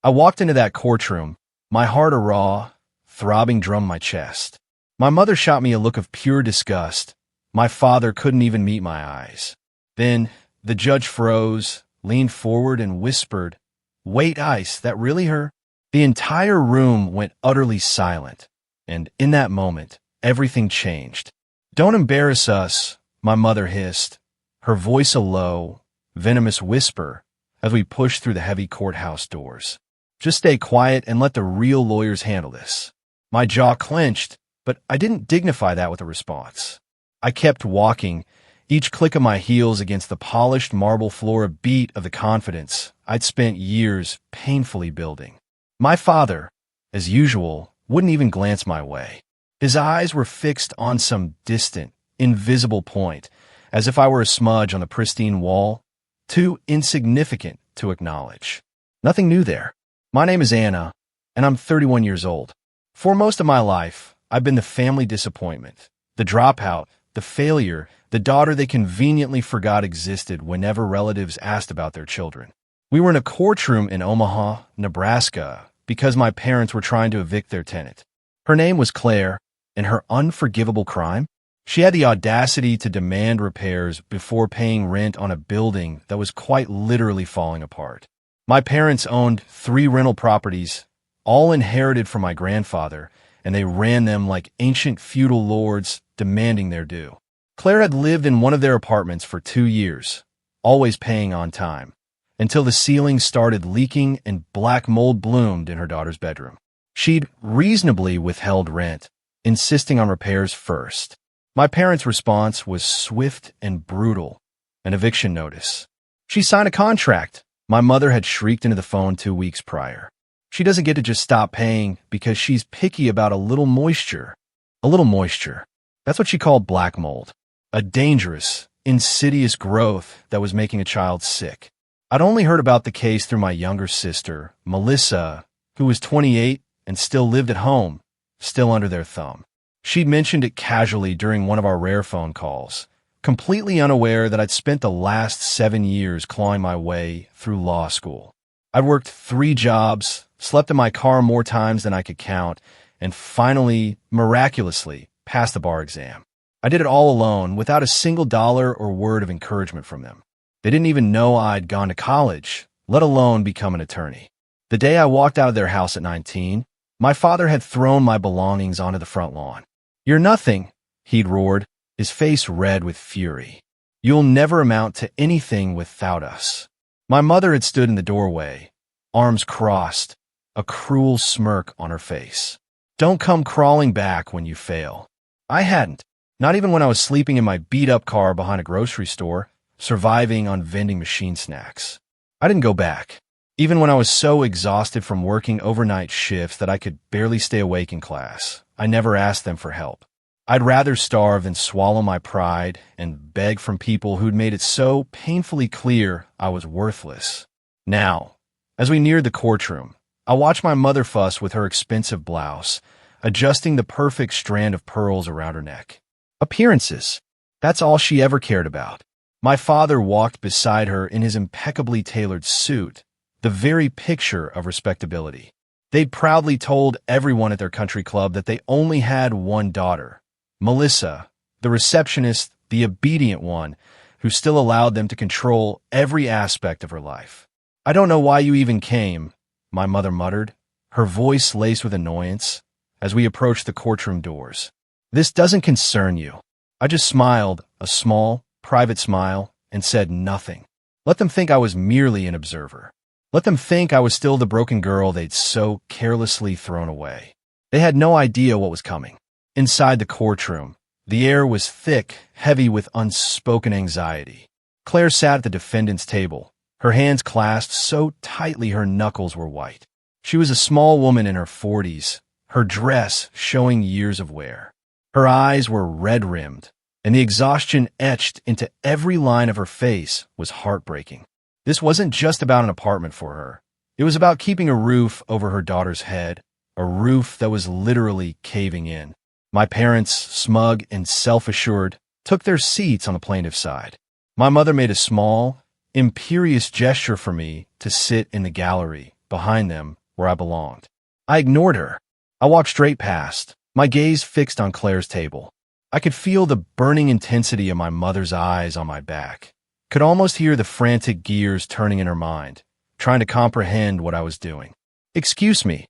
I walked into that courtroom, my heart a raw, throbbing drum in my chest. My mother shot me a look of pure disgust. My father couldn't even meet my eyes. Then the judge froze, leaned forward, and whispered, "Wait, Ice, that really her?" The entire room went utterly silent, and in that moment, everything changed. "Don't embarrass us," my mother hissed, her voice a low, venomous whisper as we pushed through the heavy courthouse doors. "Just stay quiet and let the real lawyers handle this." My jaw clenched, but I didn't dignify that with a response. I kept walking, each click of my heels against the polished marble floor a beat of the confidence I'd spent years painfully building. My father, as usual, wouldn't even glance my way. His eyes were fixed on some distant, invisible point, as if I were a smudge on the pristine wall, too insignificant to acknowledge. Nothing new there. My name is Anna, and I'm 31 years old. For most of my life, I've been the family disappointment, the dropout, the failure, the daughter they conveniently forgot existed whenever relatives asked about their children. We were in a courtroom in Omaha, Nebraska, because my parents were trying to evict their tenant. Her name was Claire, and her unforgivable crime? She had the audacity to demand repairs before paying rent on a building that was quite literally falling apart. My parents owned 3 rental properties, all inherited from my grandfather, and they ran them like ancient feudal lords demanding their due. Claire had lived in one of their apartments for 2 years, always paying on time, until the ceiling started leaking and black mold bloomed in her daughter's bedroom. She'd reasonably withheld rent, insisting on repairs first. My parents' response was swift and brutal, an eviction notice. "She signed a contract," my mother had shrieked into the phone 2 weeks prior. "She doesn't get to just stop paying because she's picky about a little moisture." A little moisture. That's what she called black mold. A dangerous, insidious growth that was making a child sick. I'd only heard about the case through my younger sister, Melissa, who was 28 and still lived at home, still under their thumb. She'd mentioned it casually during one of our rare phone calls, completely unaware that I'd spent the last 7 years clawing my way through law school. I'd worked 3 jobs, slept in my car more times than I could count, and finally, miraculously, passed the bar exam. I did it all alone, without a single dollar or word of encouragement from them. They didn't even know I'd gone to college, let alone become an attorney. The day I walked out of their house at 19, my father had thrown my belongings onto the front lawn. "You're nothing," he'd roared, his face red with fury. "You'll never amount to anything without us." My mother had stood in the doorway, arms crossed, a cruel smirk on her face. "Don't come crawling back when you fail." I hadn't, not even when I was sleeping in my beat-up car behind a grocery store, surviving on vending machine snacks. I didn't go back, even when I was so exhausted from working overnight shifts that I could barely stay awake in class. I never asked them for help. I'd rather starve than swallow my pride and beg from people who'd made it so painfully clear I was worthless. Now, as we neared the courtroom, I watched my mother fuss with her expensive blouse, adjusting the perfect strand of pearls around her neck. Appearances. That's all she ever cared about. My father walked beside her in his impeccably tailored suit, the very picture of respectability. They'd proudly told everyone at their country club that they only had one daughter, Melissa, the receptionist, the obedient one, who still allowed them to control every aspect of her life. "I don't know why you even came," my mother muttered, her voice laced with annoyance, as we approached the courtroom doors. "This doesn't concern you." I just smiled, a small, private smile, and said nothing. Let them think I was merely an observer. Let them think I was still the broken girl they'd so carelessly thrown away. They had no idea what was coming. Inside the courtroom, the air was thick, heavy with unspoken anxiety. Claire sat at the defendant's table, her hands clasped so tightly her knuckles were white. She was a small woman in her 40s, her dress showing years of wear. Her eyes were red-rimmed, and the exhaustion etched into every line of her face was heartbreaking. This wasn't just about an apartment for her. It was about keeping a roof over her daughter's head, a roof that was literally caving in. My parents, smug and self-assured, took their seats on the plaintiff's side. My mother made a small, imperious gesture for me to sit in the gallery, behind them, where I belonged. I ignored her. I walked straight past, my gaze fixed on Claire's table. I could feel the burning intensity of my mother's eyes on my back. Could almost hear the frantic gears turning in her mind, trying to comprehend what I was doing. "Excuse me,"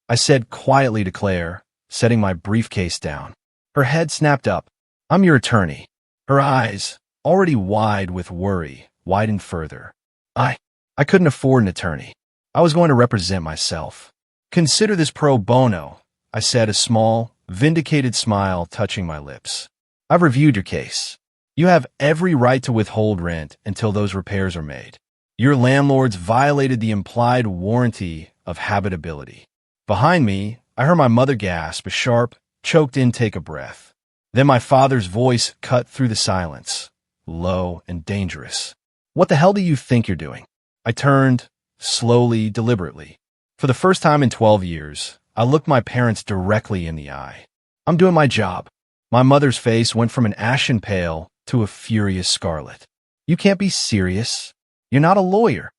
I said quietly to Claire, setting my briefcase down. Her head snapped up. "I'm your attorney." Her eyes, already wide with worry, widened further. I couldn't afford an attorney. I was going to represent myself. "Consider this pro bono," I said, a small, vindicated smile touching my lips. "I've reviewed your case. You have every right to withhold rent until those repairs are made. Your landlords violated the implied warranty of habitability." Behind me, I heard my mother gasp a sharp, choked intake of breath. Then my father's voice cut through the silence, low and dangerous. "What the hell do you think you're doing?" I turned, slowly, deliberately. For the first time in 12 years, I looked my parents directly in the eye. "I'm doing my job." My mother's face went from an ashen pale to a furious scarlet. "You can't be serious. You're not a lawyer."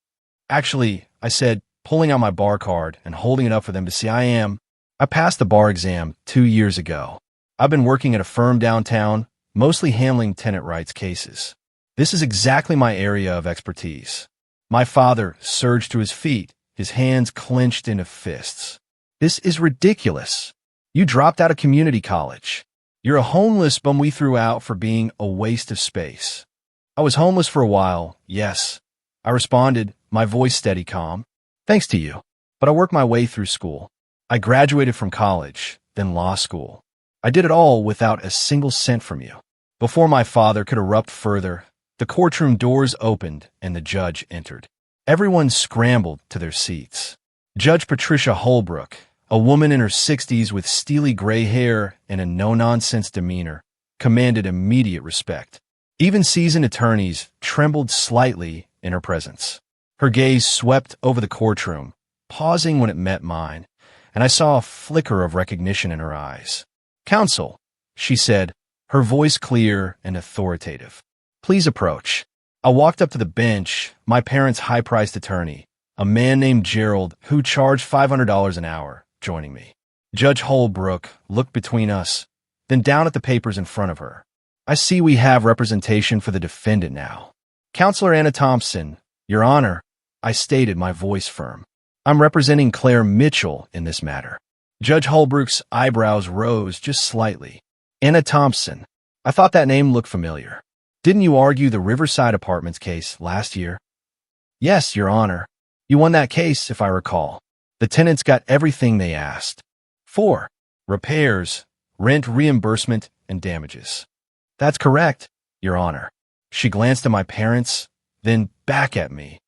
"Actually," I said, pulling out my bar card and holding it up for them to see, I passed the bar exam 2 years ago. I've been working at a firm downtown, mostly handling tenant rights cases. This is exactly my area of expertise." My father surged to his feet, his hands clenched into fists. "This is ridiculous. You dropped out of community college. You're a homeless bum we threw out for being a waste of space." "I was homeless for a while, yes," I responded, my voice steady calm. "Thanks to you. But I worked my way through school. I graduated from college, then law school. I did it all without a single cent from you." Before my father could erupt further, the courtroom doors opened and the judge entered. Everyone scrambled to their seats. Judge Patricia Holbrook, a woman in her 60s with steely gray hair and a no-nonsense demeanor, commanded immediate respect. Even seasoned attorneys trembled slightly in her presence. Her gaze swept over the courtroom, pausing when it met mine, and I saw a flicker of recognition in her eyes. "Counsel," she said, her voice clear and authoritative. "Please approach." I walked up to the bench, my parents' high-priced attorney, a man named Gerald who charged $500 an hour, joining me. Judge Holbrook looked between us, then down at the papers in front of her. "I see we have representation for the defendant now." "Counselor Anna Thompson, Your Honor," I stated, my voice firm. "I'm representing Claire Mitchell in this matter." Judge Holbrook's eyebrows rose just slightly. "Anna Thompson. I thought that name looked familiar. Didn't you argue the Riverside Apartments case last year?" "Yes, Your Honor. You won that case, if I recall. The tenants got everything they asked for: repairs, rent reimbursement, and damages." "That's correct, Your Honor." She glanced at my parents, then back at me,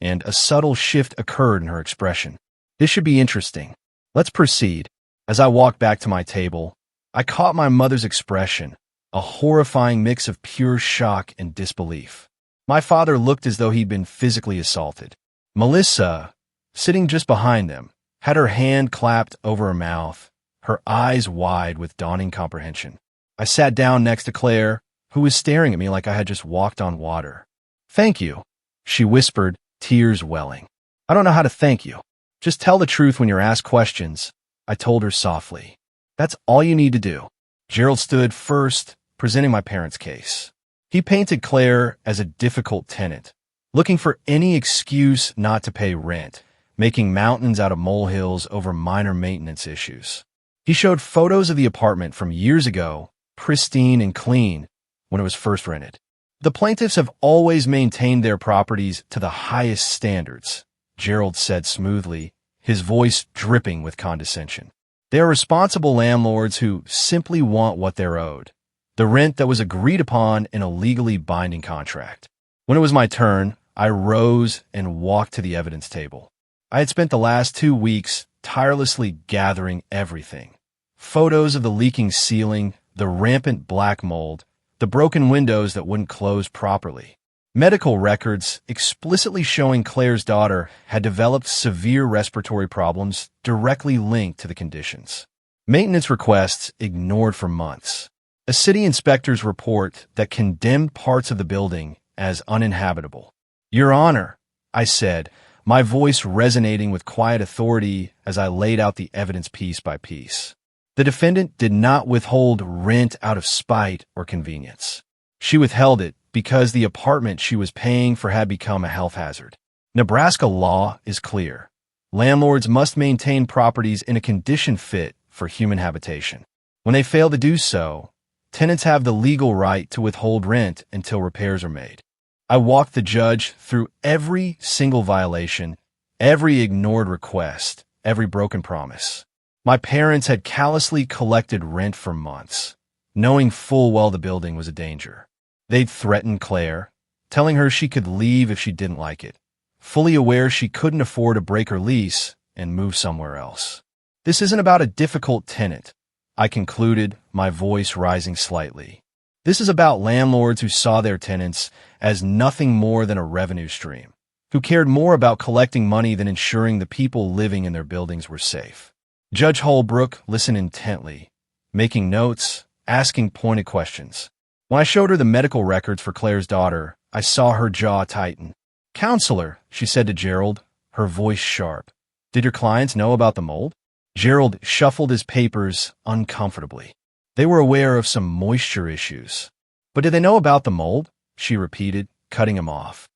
and a subtle shift occurred in her expression. "This should be interesting. Let's proceed." As I walked back to my table, I caught my mother's expression, a horrifying mix of pure shock and disbelief. My father looked as though he'd been physically assaulted. Melissa, sitting just behind them, had her hand clapped over her mouth, her eyes wide with dawning comprehension. I sat down next to Claire, who was staring at me like I had just walked on water. "Thank you," she whispered, tears welling. "I don't know how to thank you. Just tell the truth when you're asked questions," I told her softly. "That's all you need to do." Gerald stood first, presenting my parents' case. He painted Claire as a difficult tenant, looking for any excuse not to pay rent, making mountains out of molehills over minor maintenance issues. He showed photos of the apartment from years ago, pristine and clean, when it was first rented. "The plaintiffs have always maintained their properties to the highest standards," Gerald said smoothly, his voice dripping with condescension. "They are responsible landlords who simply want what they're owed, the rent that was agreed upon in a legally binding contract." When it was my turn, I rose and walked to the evidence table. I had spent the last 2 weeks tirelessly gathering everything. Photos of the leaking ceiling, the rampant black mold, the broken windows that wouldn't close properly. Medical records explicitly showing Claire's daughter had developed severe respiratory problems directly linked to the conditions. Maintenance requests ignored for months. A city inspector's report that condemned parts of the building as uninhabitable. "Your Honor," I said, my voice resonating with quiet authority as I laid out the evidence piece by piece. The defendant did not withhold rent out of spite or convenience. She withheld it because the apartment she was paying for had become a health hazard. Nebraska law is clear. Landlords must maintain properties in a condition fit for human habitation. When they fail to do so, tenants have the legal right to withhold rent until repairs are made. I walked the judge through every single violation, every ignored request, every broken promise. My parents had callously collected rent for months, knowing full well the building was a danger. They'd threatened Claire, telling her she could leave if she didn't like it, fully aware she couldn't afford to break her lease and move somewhere else. This isn't about a difficult tenant, I concluded, my voice rising slightly. This is about landlords who saw their tenants as nothing more than a revenue stream, who cared more about collecting money than ensuring the people living in their buildings were safe. Judge Holbrook listened intently, making notes, asking pointed questions. When I showed her the medical records for Claire's daughter, I saw her jaw tighten. "Counselor," she said to Gerald, her voice sharp, "did your clients know about the mold?" Gerald shuffled his papers uncomfortably. They were aware of some moisture issues. "But did they know about the mold?" she repeated, cutting him off.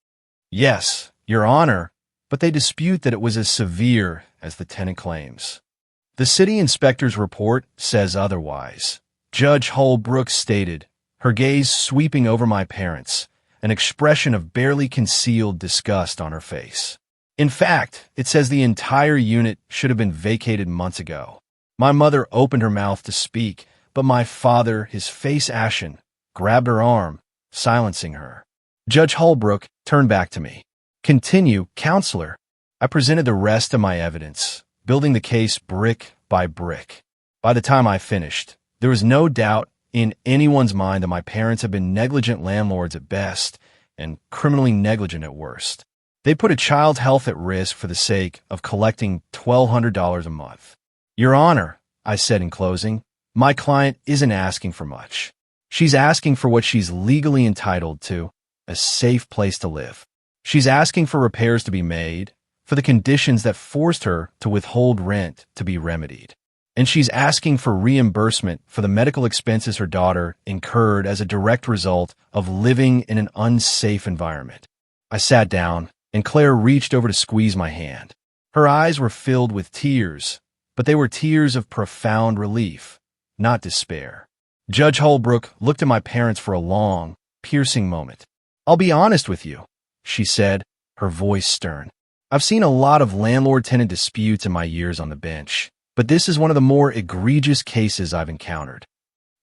"Yes, Your Honor, but they dispute that it was as severe as the tenant claims. The city inspector's report says otherwise," Judge Holbrook stated, her gaze sweeping over my parents, an expression of barely concealed disgust on her face. "In fact, it says the entire unit should have been vacated months ago." My mother opened her mouth to speak, but my father, his face ashen, grabbed her arm, silencing her. Judge Holbrook turned back to me. "Continue, Counselor." I presented the rest of my evidence, building the case brick by brick. By the time I finished, there was no doubt in anyone's mind that my parents had been negligent landlords at best and criminally negligent at worst. They put a child's health at risk for the sake of collecting $1,200 a month. "Your Honor," I said in closing, "my client isn't asking for much. She's asking for what she's legally entitled to, a safe place to live. She's asking for repairs to be made, for the conditions that forced her to withhold rent to be remedied. And she's asking for reimbursement for the medical expenses her daughter incurred as a direct result of living in an unsafe environment." I sat down, and Claire reached over to squeeze my hand. Her eyes were filled with tears, but they were tears of profound relief, not despair. Judge Holbrook looked at my parents for a long, piercing moment. "I'll be honest with you," she said, her voice stern. "I've seen a lot of landlord-tenant disputes in my years on the bench, but this is one of the more egregious cases I've encountered."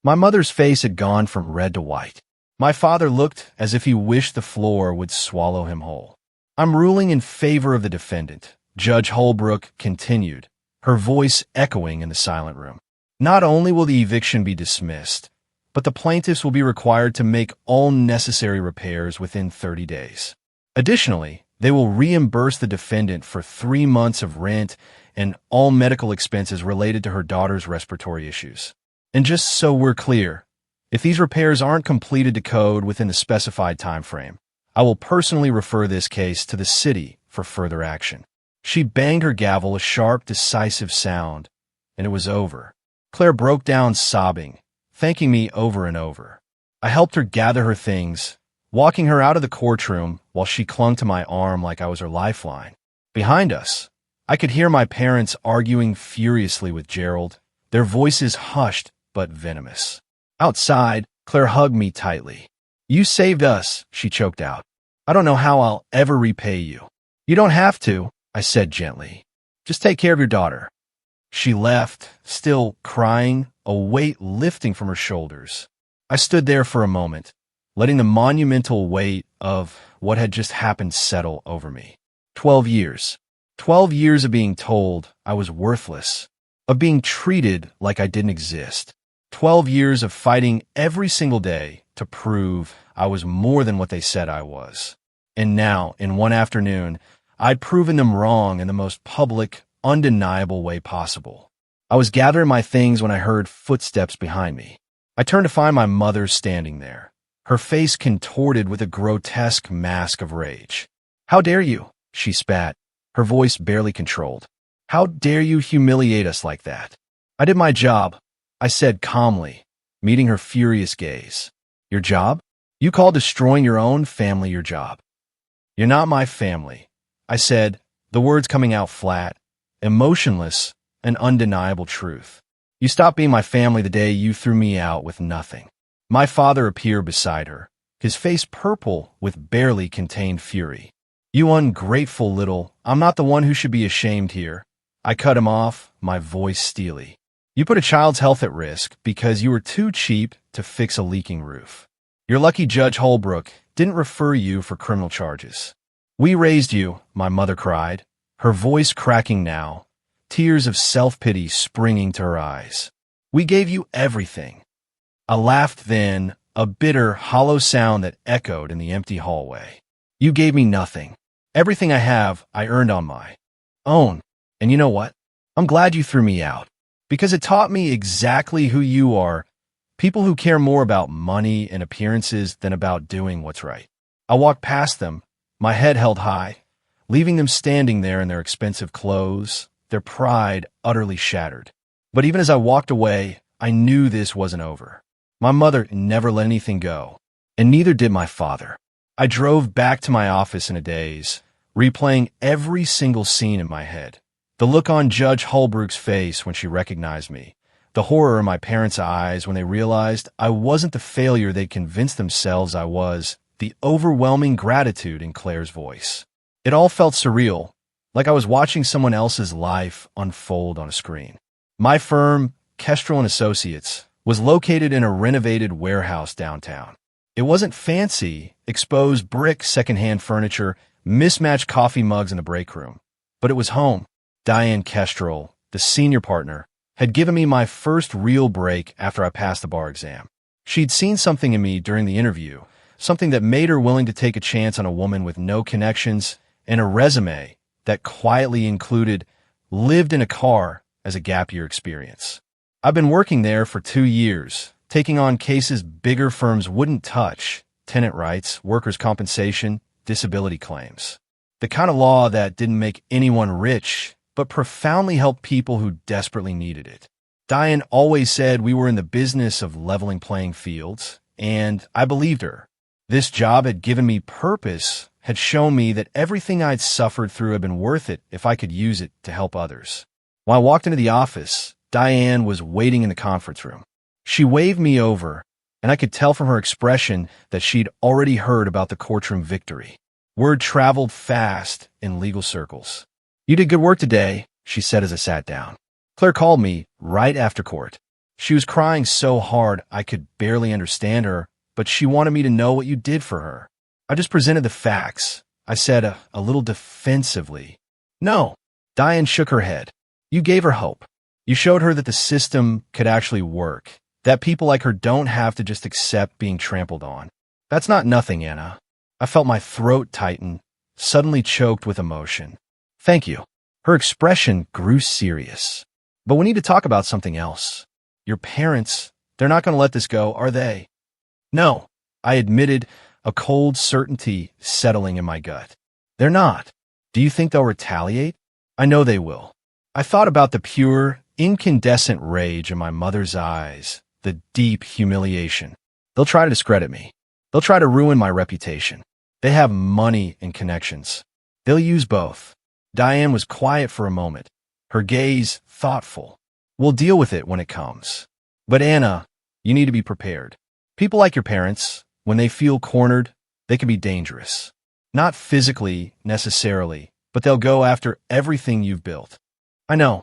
My mother's face had gone from red to white. My father looked as if he wished the floor would swallow him whole. "I'm ruling in favor of the defendant," Judge Holbrook continued, her voice echoing in the silent room. "Not only will the eviction be dismissed, but the plaintiffs will be required to make all necessary repairs within 30 days. Additionally, they will reimburse the defendant for 3 months of rent and all medical expenses related to her daughter's respiratory issues. And just so we're clear, if these repairs aren't completed to code within the specified time frame, I will personally refer this case to the city for further action." She banged her gavel, a sharp, decisive sound, and it was over. Claire broke down sobbing, thanking me over and over. I helped her gather her things, walking her out of the courtroom while she clung to my arm like I was her lifeline. Behind us, I could hear my parents arguing furiously with Gerald, their voices hushed but venomous. Outside, Claire hugged me tightly. "You saved us," she choked out. "I don't know how I'll ever repay you." "You don't have to," I said gently. "Just take care of your daughter." She left, still crying, a weight lifting from her shoulders. I stood there for a moment, letting the monumental weight of what had just happened settle over me. 12 years. 12 years of being told I was worthless, of being treated like I didn't exist. 12 years of fighting every single day to prove I was more than what they said I was. And now, in one afternoon, I'd proven them wrong in the most public, undeniable way possible. I was gathering my things when I heard footsteps behind me. I turned to find my mother standing there, her face contorted with a grotesque mask of rage. "How dare you?" she spat, her voice barely controlled. How dare you humiliate us like that? I did my job, I said calmly, meeting her furious gaze. Your job? You call destroying your own family your job. You're not my family, I said, the words coming out flat, emotionless, an undeniable truth. You stopped being my family the day you threw me out with nothing. My father appeared beside her, his face purple with barely contained fury. You ungrateful little, I'm not the one who should be ashamed here. I cut him off, my voice steely. You put a child's health at risk because you were too cheap to fix a leaking roof. You're lucky Judge Holbrook didn't refer you for criminal charges. We raised you, my mother cried, her voice cracking now, tears of self-pity springing to her eyes. We gave you everything. I laughed then, a bitter, hollow sound that echoed in the empty hallway. You gave me nothing. Everything I have, I earned on my own. And you know what? I'm glad you threw me out, because it taught me exactly who you are, people who care more about money and appearances than about doing what's right. I walked past them, my head held high, leaving them standing there in their expensive clothes, their pride utterly shattered. But even as I walked away, I knew this wasn't over. My mother never let anything go, and neither did my father. I drove back to my office in a daze, replaying every single scene in my head. The look on Judge Holbrook's face when she recognized me, the horror in my parents' eyes when they realized I wasn't the failure they'd convinced themselves I was, the overwhelming gratitude in Claire's voice. It all felt surreal, like I was watching someone else's life unfold on a screen. My firm, Kestrel and Associates, was located in a renovated warehouse downtown. It wasn't fancy, exposed brick secondhand furniture, mismatched coffee mugs in the break room, but it was home. Diane Kestrel, the senior partner, had given me my first real break after I passed the bar exam. She'd seen something in me during the interview, something that made her willing to take a chance on a woman with no connections and a resume that quietly included lived in a car as a gap year experience. I've been working there for 2 years, taking on cases bigger firms wouldn't touch: tenant rights, workers' compensation, disability claims. The kind of law that didn't make anyone rich, but profoundly helped people who desperately needed it. Diane always said we were in the business of leveling playing fields, and I believed her. This job had given me purpose, had shown me that everything I'd suffered through had been worth it if I could use it to help others. When I walked into the office, Diane was waiting in the conference room. She waved me over, and I could tell from her expression that she'd already heard about the courtroom victory. Word traveled fast in legal circles. You did good work today, she said as I sat down. Claire called me right after court. She was crying so hard I could barely understand her, but she wanted me to know what you did for her. I just presented the facts, I said a little defensively. No. Diane shook her head. You gave her hope. You showed her that the system could actually work, that people like her don't have to just accept being trampled on. That's not nothing, Anna. I felt my throat tighten, suddenly choked with emotion. Thank you. Her expression grew serious. But we need to talk about something else. Your parents, they're not going to let this go, are they? No, I admitted, a cold certainty settling in my gut. They're not. Do you think they'll retaliate? I know they will. I thought about the pure, incandescent rage in my mother's eyes, the deep humiliation. They'll try to discredit me. They'll try to ruin my reputation. They have money and connections. They'll use both. Diane was quiet for a moment, her gaze thoughtful. We'll deal with it when it comes. But Anna, you need to be prepared. People like your parents, when they feel cornered, they can be dangerous. Not physically, necessarily, but they'll go after everything you've built. I know,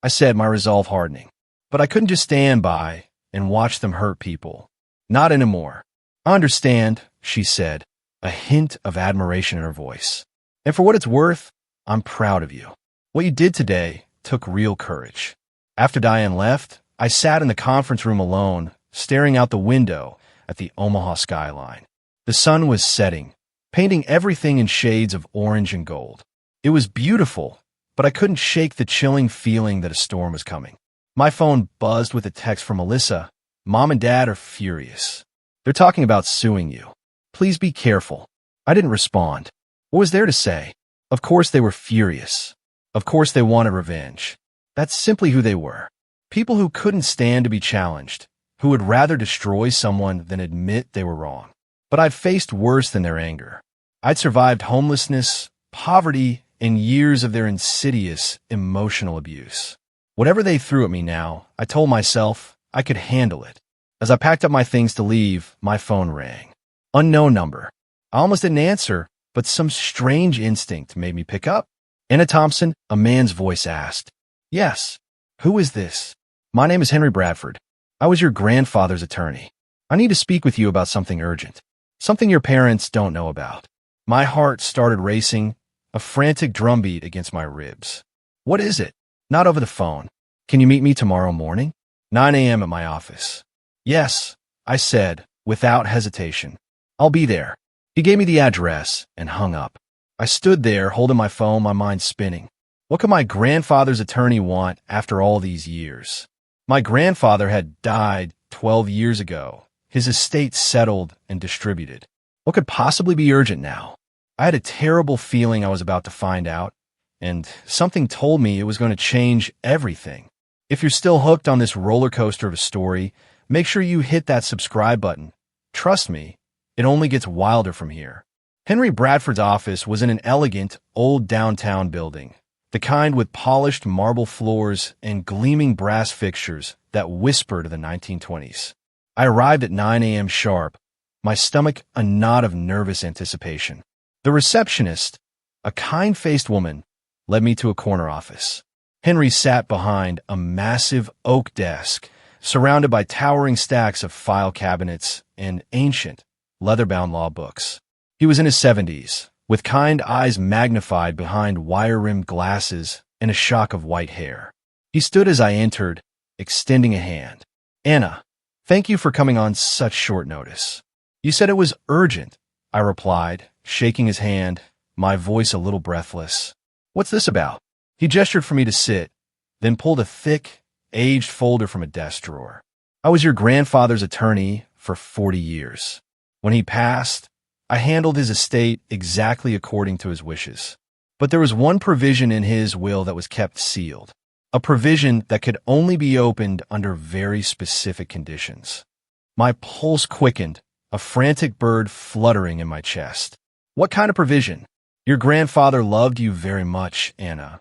I said, my resolve hardening. But I couldn't just stand by and watch them hurt people. Not anymore. I understand, she said, a hint of admiration in her voice. And for what it's worth, I'm proud of you. What you did today took real courage. After Diane left, I sat in the conference room alone, staring out the window at the Omaha skyline. The sun was setting, painting everything in shades of orange and gold. It was beautiful, but I couldn't shake the chilling feeling that a storm was coming. My phone buzzed with a text from Melissa. Mom and Dad are furious. They're talking about suing you. Please be careful. I didn't respond. What was there to say? Of course they were furious. Of course they wanted revenge. That's simply who they were. People who couldn't stand to be challenged, who would rather destroy someone than admit they were wrong. But I'd faced worse than their anger. I'd survived homelessness, poverty, and years of their insidious emotional abuse. Whatever they threw at me now, I told myself I could handle it. As I packed up my things to leave, my phone rang. Unknown number. I almost didn't answer, but some strange instinct made me pick up. Anna Thompson, a man's voice asked. Yes. Who is this? My name is Henry Bradford. I was your grandfather's attorney. I need to speak with you about something urgent. Something your parents don't know about. My heart started racing, a frantic drumbeat against my ribs. What is it? Not over the phone. Can you meet me tomorrow morning? 9 a.m. at my office. Yes, I said, without hesitation. I'll be there. He gave me the address and hung up. I stood there holding my phone, my mind spinning. What could my grandfather's attorney want after all these years? My grandfather had died 12 years ago, his estate settled and distributed. What could possibly be urgent now? I had a terrible feeling I was about to find out, and something told me it was going to change everything. If you're still hooked on this roller coaster of a story, make sure you hit that subscribe button. Trust me, it only gets wilder from here. Henry Bradford's office was in an elegant, old downtown building, the kind with polished marble floors and gleaming brass fixtures that whispered of the 1920s. I arrived at 9 a.m. sharp, my stomach a knot of nervous anticipation. The receptionist, a kind-faced woman, led me to a corner office. Henry sat behind a massive oak desk, surrounded by towering stacks of file cabinets and ancient, leather-bound law books. He was in his 70s, with kind eyes magnified behind wire-rimmed glasses and a shock of white hair. He stood as I entered, extending a hand. Anna, thank you for coming on such short notice. You said it was urgent, I replied, shaking his hand, my voice a little breathless. What's this about? He gestured for me to sit, then pulled a thick, aged folder from a desk drawer. I was your grandfather's attorney for 40 years. When he passed, I handled his estate exactly according to his wishes. But there was one provision in his will that was kept sealed, a provision that could only be opened under very specific conditions. My pulse quickened, a frantic bird fluttering in my chest. What kind of provision? Your grandfather loved you very much, Anna.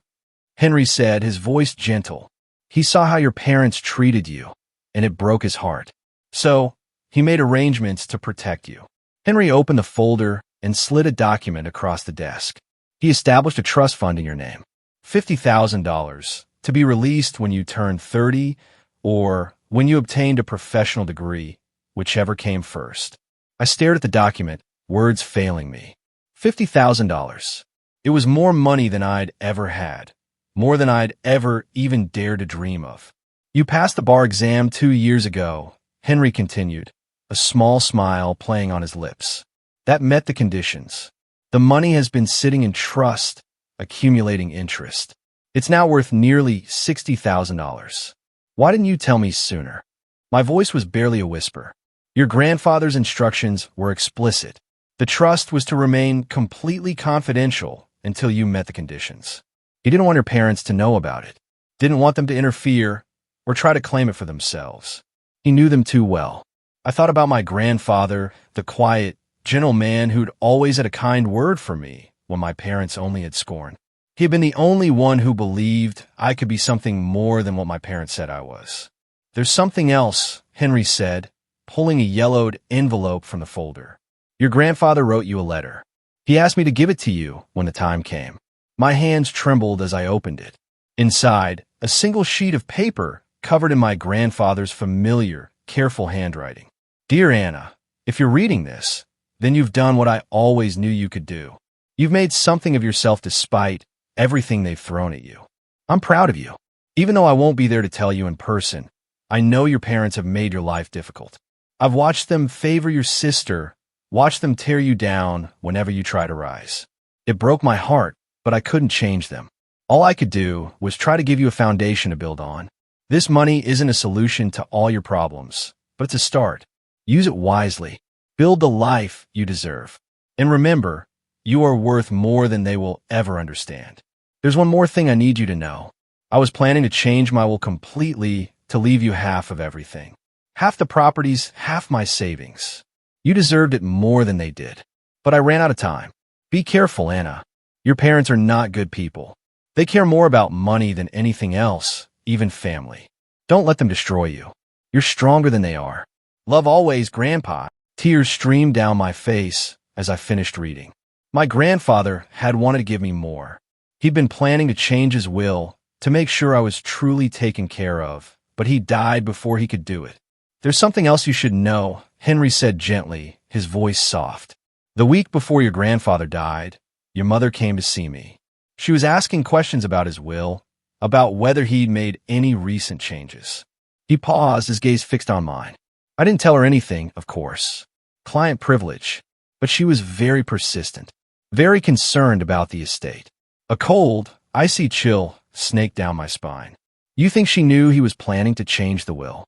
Henry said, his voice gentle. He saw how your parents treated you, and it broke his heart. So, he made arrangements to protect you. Henry opened the folder and slid a document across the desk. He established a trust fund in your name, $50,000, to be released when you turned 30 or when you obtained a professional degree, whichever came first. I stared at the document, words failing me. $50,000. It was more money than I'd ever had, more than I'd ever even dared to dream of. You passed the bar exam 2 years ago, Henry continued, a small smile playing on his lips. That met the conditions. The money has been sitting in trust, accumulating interest. It's now worth nearly $60,000. Why didn't you tell me sooner? My voice was barely a whisper. Your grandfather's instructions were explicit. The trust was to remain completely confidential until you met the conditions. He didn't want your parents to know about it, didn't want them to interfere or try to claim it for themselves. He knew them too well. I thought about my grandfather, the quiet, gentle man who'd always had a kind word for me when my parents only had scorn. He had been the only one who believed I could be something more than what my parents said I was. There's something else, Henry said, pulling a yellowed envelope from the folder. Your grandfather wrote you a letter. He asked me to give it to you when the time came. My hands trembled as I opened it. Inside, a single sheet of paper covered in my grandfather's familiar, careful handwriting. Dear Anna, if you're reading this, then you've done what I always knew you could do. You've made something of yourself despite everything they've thrown at you. I'm proud of you. Even though I won't be there to tell you in person, I know your parents have made your life difficult. I've watched them favor your sister, watched them tear you down whenever you try to rise. It broke my heart, but I couldn't change them. All I could do was try to give you a foundation to build on. This money isn't a solution to all your problems, but it's a start. Use it wisely. Build the life you deserve. And remember, You are worth more than they will ever understand. There's one more thing I need you to know. I was planning to change my will completely to leave you half of everything. Half the properties, half my savings. You deserved it more than they did. But I ran out of time. Be careful, Anna. Your parents are not good people. They care more about money than anything else, even family. Don't let them destroy you. You're stronger than they are. Love always, Grandpa. Tears streamed down my face as I finished reading. My grandfather had wanted to give me more. He'd been planning to change his will to make sure I was truly taken care of, but he died before he could do it. There's something else you should know, Henry said gently, his voice soft. The week before your grandfather died, your mother came to see me. She was asking questions about his will, about whether he'd made any recent changes. He paused, his gaze fixed on mine. I didn't tell her anything, of course. Client privilege. But she was very persistent, very concerned about the estate. A cold, icy chill snaked down my spine. You think she knew he was planning to change the will?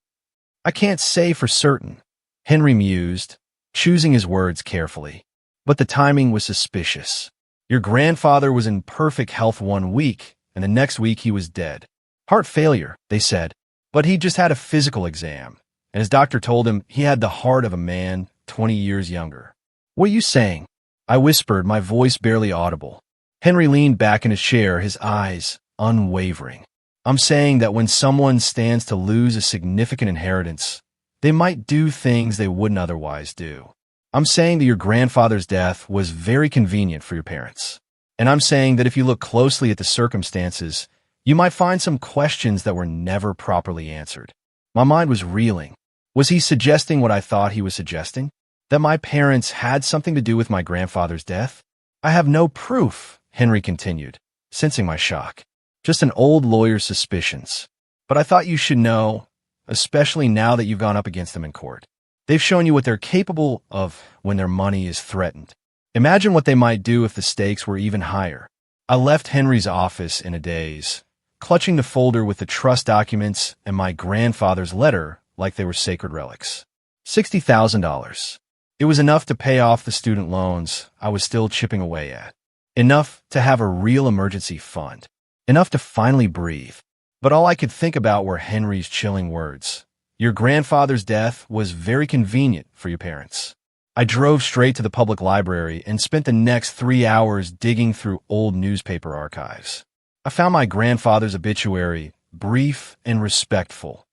I can't say for certain, Henry mused, choosing his words carefully. But the timing was suspicious. Your grandfather was in perfect health 1 week, and the next week he was dead. Heart failure, they said, but he just had a physical exam, and his doctor told him he had the heart of a man 20 years younger. What are you saying? I whispered, my voice barely audible. Henry leaned back in his chair, his eyes unwavering. I'm saying that when someone stands to lose a significant inheritance, they might do things they wouldn't otherwise do. I'm saying that your grandfather's death was very convenient for your parents. And I'm saying that if you look closely at the circumstances, you might find some questions that were never properly answered. My mind was reeling. Was he suggesting what I thought he was suggesting? That my parents had something to do with my grandfather's death? I have no proof, Henry continued, sensing my shock. Just an old lawyer's suspicions. But I thought you should know, especially now that you've gone up against them in court. They've shown you what they're capable of when their money is threatened. Imagine what they might do if the stakes were even higher. I left Henry's office in a daze, clutching the folder with the trust documents and my grandfather's letter like they were sacred relics. $60,000. It was enough to pay off the student loans I was still chipping away at. Enough to have a real emergency fund. Enough to finally breathe. But all I could think about were Henry's chilling words. Your grandfather's death was very convenient for your parents. I drove straight to the public library and spent the next 3 hours digging through old newspaper archives. I found my grandfather's obituary, brief and respectful.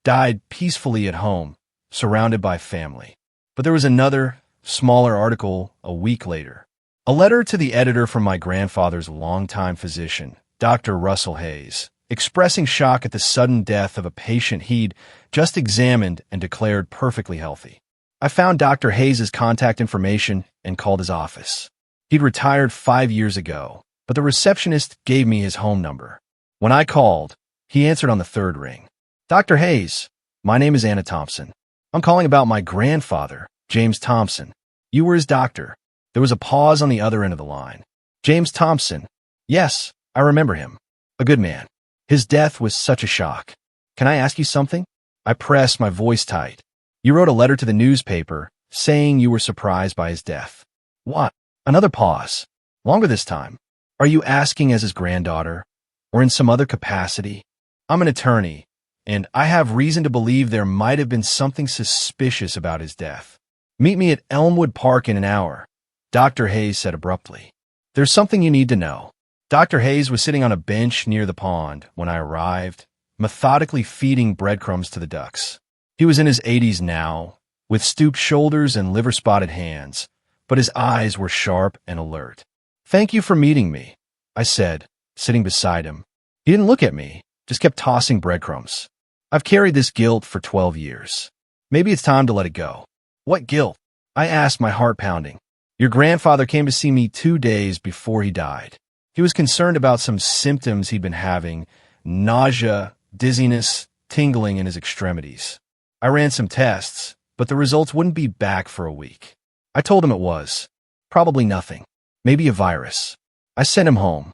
Died peacefully at home, surrounded by family. But there was another, smaller article a week later. A letter to the editor from my grandfather's longtime physician, Dr. Russell Hayes, expressing shock at the sudden death of a patient he'd just examined and declared perfectly healthy. I found Dr. Hayes' contact information and called his office. He'd retired 5 years ago, but the receptionist gave me his home number. When I called, he answered on the third ring. Dr. Hayes, my name is Anna Thompson. I'm calling about my grandfather, James Thompson. You were his doctor. There was a pause on the other end of the line. James Thompson. Yes, I remember him. A good man. His death was such a shock. Can I ask you something? I pressed, my voice tight. You wrote a letter to the newspaper saying you were surprised by his death. What? Another pause. Longer this time. Are you asking as his granddaughter? Or in some other capacity? I'm an attorney, and I have reason to believe there might have been something suspicious about his death. Meet me at Elmwood Park in an hour, Dr. Hayes said abruptly. There's something you need to know. Dr. Hayes was sitting on a bench near the pond when I arrived, methodically feeding breadcrumbs to the ducks. He was in his 80s now, with stooped shoulders and liver-spotted hands, but his eyes were sharp and alert. Thank you for meeting me, I said, sitting beside him. He didn't look at me, just kept tossing breadcrumbs. I've carried this guilt for 12 years. Maybe it's time to let it go. What guilt? I asked, my heart pounding. Your grandfather came to see me 2 days before he died. He was concerned about some symptoms he'd been having, nausea, dizziness, tingling in his extremities. I ran some tests, but the results wouldn't be back for a week. I told him it was. Probably nothing. Maybe a virus. I sent him home.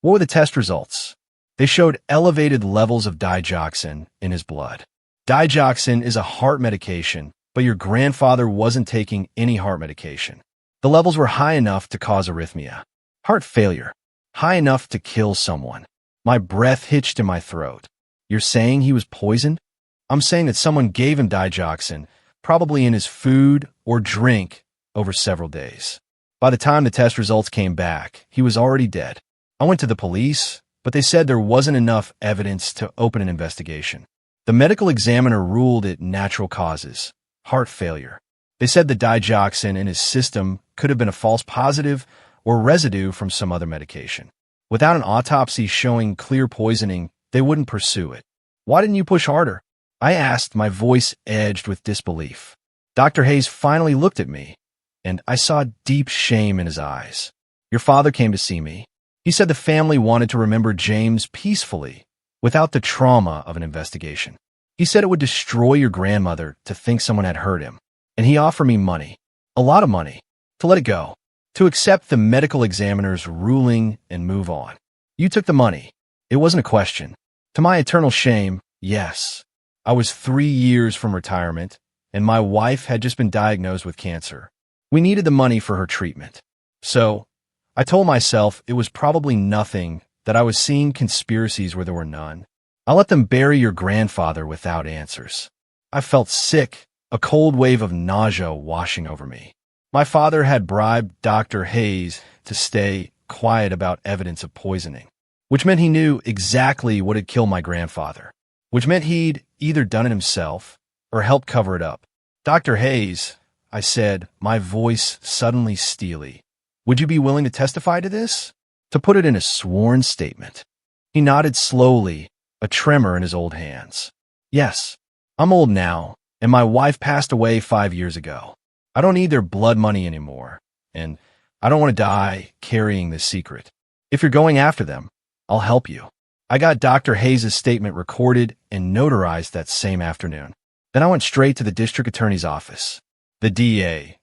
What were the test results? They showed elevated levels of digoxin in his blood. Digoxin is a heart medication, but your grandfather wasn't taking any heart medication. The levels were high enough to cause arrhythmia. Heart failure. High enough to kill someone. My breath hitched in my throat. You're saying he was poisoned? I'm saying that someone gave him digoxin, probably in his food or drink, over several days. By the time the test results came back, he was already dead. I went to the police, but they said there wasn't enough evidence to open an investigation. The medical examiner ruled it natural causes, heart failure. They said the digoxin in his system could have been a false positive or residue from some other medication. Without an autopsy showing clear poisoning, they wouldn't pursue it. Why didn't you push harder? I asked, my voice edged with disbelief. Dr. Hayes finally looked at me, and I saw deep shame in his eyes. Your father came to see me. He said the family wanted to remember James peacefully, without the trauma of an investigation. He said it would destroy your grandmother to think someone had hurt him, and he offered me money, a lot of money, to let it go, to accept the medical examiner's ruling and move on. You took the money. It wasn't a question. To my eternal shame, yes. I was 3 years from retirement, and my wife had just been diagnosed with cancer. We needed the money for her treatment. So, I told myself it was probably nothing, that I was seeing conspiracies where there were none. I let them bury your grandfather without answers. I felt sick, a cold wave of nausea washing over me. My father had bribed Dr. Hayes to stay quiet about evidence of poisoning, which meant he knew exactly what had killed my grandfather, which meant he'd either done it himself or helped cover it up. Dr. Hayes, I said, my voice suddenly steely, would you be willing to testify to this? To put it in a sworn statement. He nodded slowly, a tremor in his old hands. Yes, I'm old now, and my wife passed away 5 years ago. I don't need their blood money anymore, and I don't want to die carrying this secret. If you're going after them, I'll help you. I got Dr. Hayes' statement recorded and notarized that same afternoon. Then I went straight to the district attorney's office. The DA,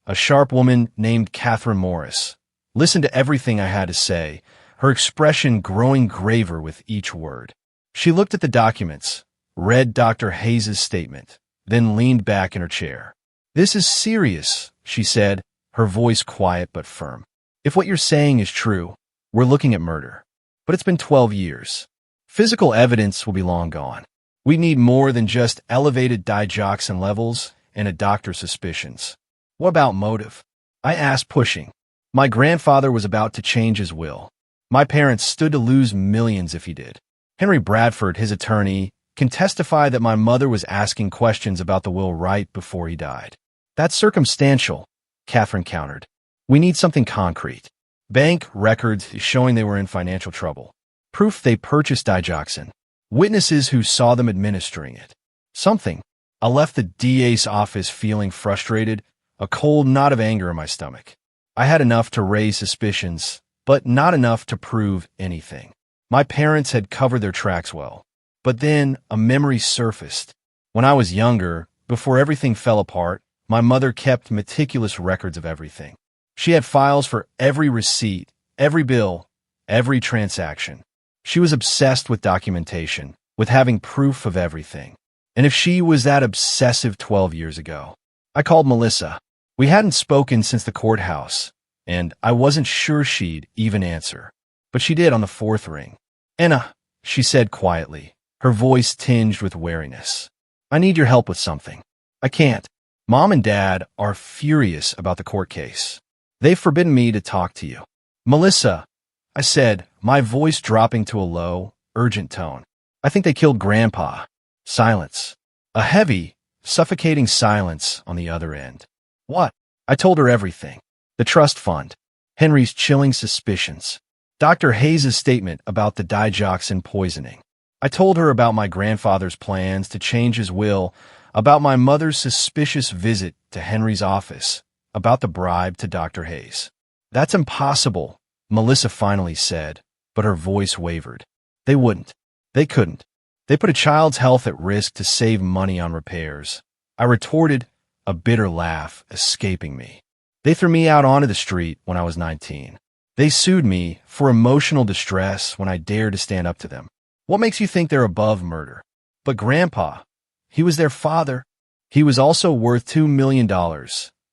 a sharp woman named Catherine Morris, listened to everything I had to say, her expression growing graver with each word. She looked at the documents, read Dr. Hayes' statement, then leaned back in her chair. This is serious, she said, her voice quiet but firm. If what you're saying is true, we're looking at murder. But it's been 12 years. Physical evidence will be long gone. We need more than just elevated digoxin levels and a doctor's suspicions. What about motive? I asked, pushing. My grandfather was about to change his will. My parents stood to lose millions if he did. Henry Bradford, his attorney, can testify that my mother was asking questions about the will right before he died. That's circumstantial, Catherine countered. We need something concrete. Bank records showing they were in financial trouble. Proof they purchased digoxin. Witnesses who saw them administering it. Something. I left the DA's office feeling frustrated, a cold knot of anger in my stomach. I had enough to raise suspicions, but not enough to prove anything. My parents had covered their tracks well. But then a memory surfaced. When I was younger, before everything fell apart, my mother kept meticulous records of everything. She had files for every receipt, every bill, every transaction. She was obsessed with documentation, with having proof of everything. And if she was that obsessive 12 years ago, I called Melissa. We hadn't spoken since the courthouse, and I wasn't sure she'd even answer. But she did on the fourth ring. Anna, she said quietly, her voice tinged with wariness. I need your help with something. I can't. Mom and Dad are furious about the court case. They've forbidden me to talk to you. Melissa, I said, my voice dropping to a low, urgent tone. I think they killed Grandpa. Silence. A heavy, suffocating silence on the other end. What? I told her everything. The trust fund. Henry's chilling suspicions. Dr. Hayes' statement about the digoxin poisoning. I told her about my grandfather's plans to change his will, about my mother's suspicious visit to Henry's office, about the bribe to Dr. Hayes. That's impossible, Melissa finally said, but her voice wavered. They wouldn't. They couldn't. They put a child's health at risk to save money on repairs. I retorted, a bitter laugh escaping me. They threw me out onto the street when I was 19. They sued me for emotional distress when I dared to stand up to them. What makes you think they're above murder? But Grandpa, he was their father. He was also worth $2 million,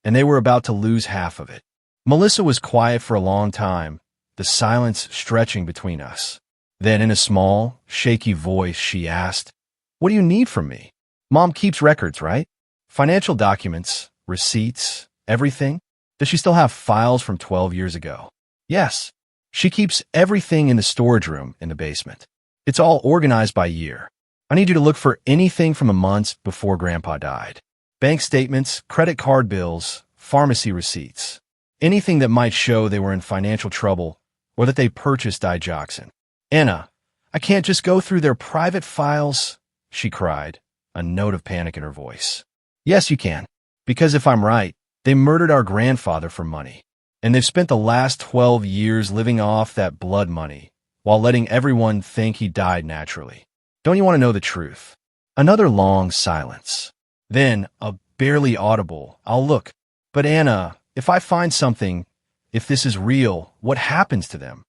and they were about to lose half of it. Melissa was quiet for a long time, the silence stretching between us. Then in a small, shaky voice, she asked, "What do you need from me?" "Mom keeps records, right? Financial documents, receipts, everything? Does she still have files from 12 years ago?" "Yes. She keeps everything in the storage room in the basement. It's all organized by year. I need you to look for anything from the months before Grandpa died. Bank statements, credit card bills, pharmacy receipts. Anything that might show they were in financial trouble or that they purchased digoxin." "Anna, I can't just go through their private files," she cried, a note of panic in her voice. "Yes, you can. Because if I'm right, they murdered our grandfather for money. And they've spent the last 12 years living off that blood money while letting everyone think he died naturally. Don't you want to know the truth?" Another long silence. Then a barely audible, "I'll look. But Anna, if I find something, if this is real, what happens to them?"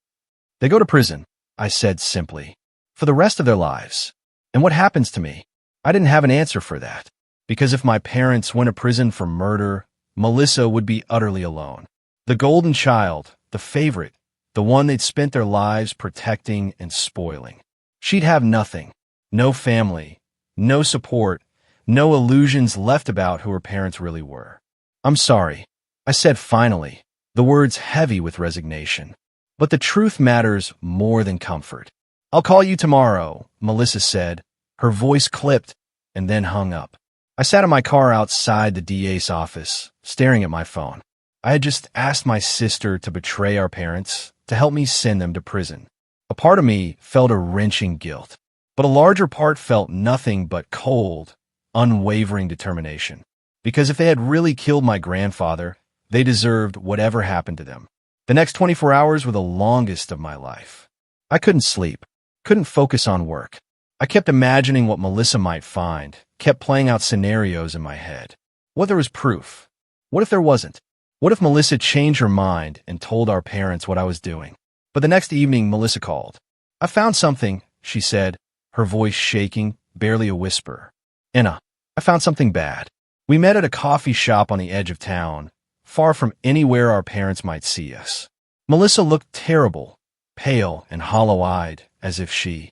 "They go to prison," I said simply, "for the rest of their lives. And what happens to me?" I didn't have an answer for that, because if my parents went to prison for murder, Melissa would be utterly alone. The golden child, the favorite, the one they'd spent their lives protecting and spoiling. She'd have nothing, no family, no support, no illusions left about who her parents really were. "I'm sorry," I said finally, the words heavy with resignation. "But the truth matters more than comfort." "I'll call you tomorrow," Melissa said. Her voice clipped and then hung up. I sat in my car outside the DA's office, staring at my phone. I had just asked my sister to betray our parents, to help me send them to prison. A part of me felt a wrenching guilt, but a larger part felt nothing but cold, unwavering determination. Because if they had really killed my grandfather, they deserved whatever happened to them. The next 24 hours were the longest of my life. I couldn't sleep, couldn't focus on work. I kept imagining what Melissa might find, kept playing out scenarios in my head. What if there was proof? What if there wasn't? What if Melissa changed her mind and told our parents what I was doing? But the next evening, Melissa called. "I found something," she said, her voice shaking, barely a whisper. "Anna, I found something bad." We met at a coffee shop on the edge of town, far from anywhere our parents might see us. Melissa looked terrible, pale and hollow-eyed, as if she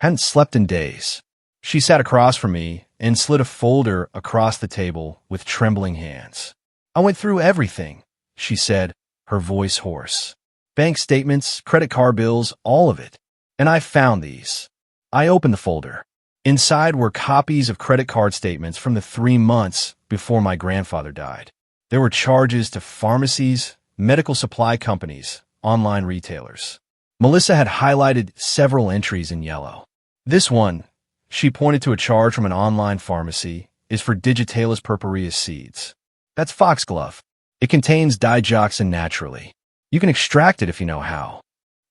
hadn't slept in days. She sat across from me and slid a folder across the table with trembling hands. "I went through everything," she said, her voice hoarse. "Bank statements, credit card bills, all of it. And I found these." I opened the folder. Inside were copies of credit card statements from the 3 months before my grandfather died. There were charges to pharmacies, medical supply companies, online retailers. Melissa had highlighted several entries in yellow. "This one," she pointed to a charge from an online pharmacy, "is for Digitalis purpurea seeds. That's foxglove. It contains digoxin naturally. You can extract it if you know how."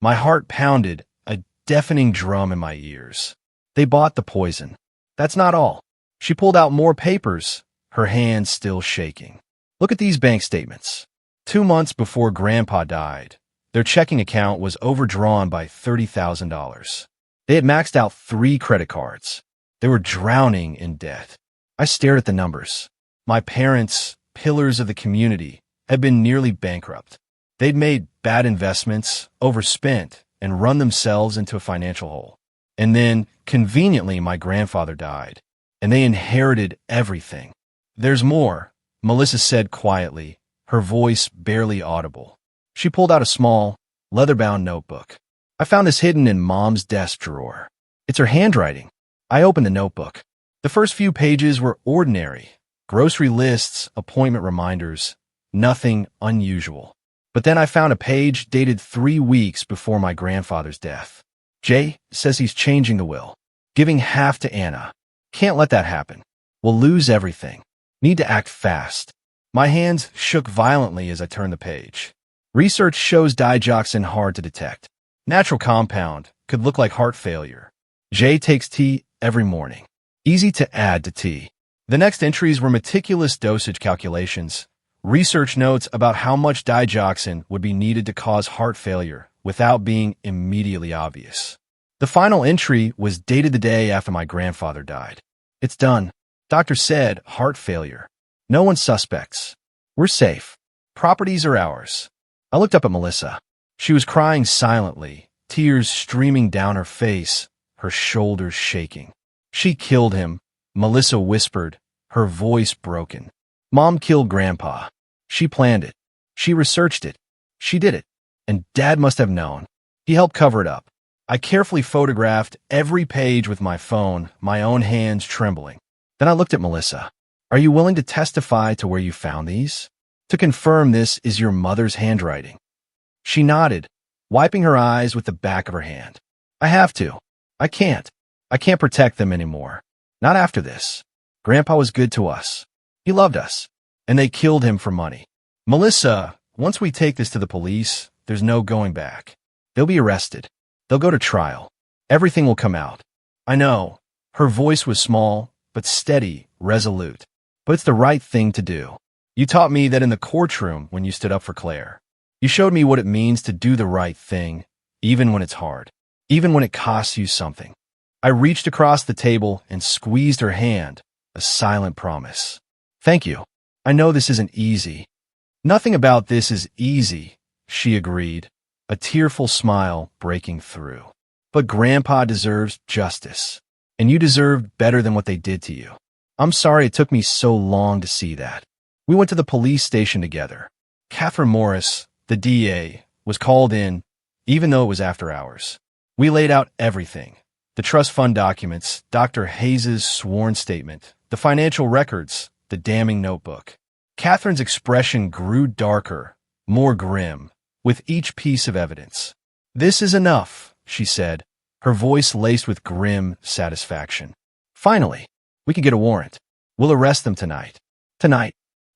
My heart pounded, a deafening drum in my ears. They bought the poison. That's not all. She pulled out more papers, her hands still shaking. "Look at these bank statements. 2 months before Grandpa died, their checking account was overdrawn by $30,000. They had maxed out 3 credit cards. They were drowning in debt." I stared at the numbers. My parents, pillars of the community, had been nearly bankrupt. They'd made bad investments, overspent, and run themselves into a financial hole. And then, conveniently, my grandfather died, and they inherited everything. "There's more," Melissa said quietly, her voice barely audible. She pulled out a small, leather-bound notebook. "I found this hidden in Mom's desk drawer. It's her handwriting." I opened the notebook. The first few pages were ordinary. Grocery lists, appointment reminders, nothing unusual. But then I found a page dated 3 weeks before my grandfather's death. "Jay says he's changing the will, giving half to Anna. Can't let that happen. We'll lose everything. Need to act fast." My hands shook violently as I turned the page. "Research shows digoxin hard to detect. Natural compound, could look like heart failure. Jay takes tea every morning. Easy to add to tea." The next entries were meticulous dosage calculations, research notes about how much digoxin would be needed to cause heart failure without being immediately obvious. The final entry was dated the day after my grandfather died. "It's done. Doctor said heart failure. No one suspects. We're safe. Properties are ours." I looked up at Melissa. She was crying silently, tears streaming down her face, her shoulders shaking. She killed him, Melissa whispered, her voice broken. Mom killed Grandpa. She planned it. She researched it. She did it. And Dad must have known. He helped cover it up. I carefully photographed every page with my phone, my own hands trembling. Then I looked at Melissa. Are you willing to testify to where you found these? To confirm this is your mother's handwriting. She nodded, wiping her eyes with the back of her hand. I have to. I can't. I can't protect them anymore. Not after this. Grandpa was good to us. He loved us. And they killed him for money. Melissa, once we take this to the police, there's no going back. They'll be arrested. They'll go to trial. Everything will come out. I know. Her voice was small, but steady, resolute. But it's the right thing to do. You taught me that in the courtroom when you stood up for Claire. You showed me what it means to do the right thing, even when it's hard, even when it costs you something. I reached across the table and squeezed her hand, a silent promise. Thank you. I know this isn't easy. Nothing about this is easy, she agreed, a tearful smile breaking through. But Grandpa deserves justice, and you deserve better than what they did to you. I'm sorry it took me so long to see that. We went to the police station together. Catherine Morris, the DA, was called in, even though it was after hours. We laid out everything. The trust fund documents, Dr. Hayes' sworn statement, the financial records, the damning notebook. Catherine's expression grew darker, more grim, with each piece of evidence. This is enough, she said, her voice laced with grim satisfaction. Finally, we can get a warrant. We'll arrest them tonight. Tonight.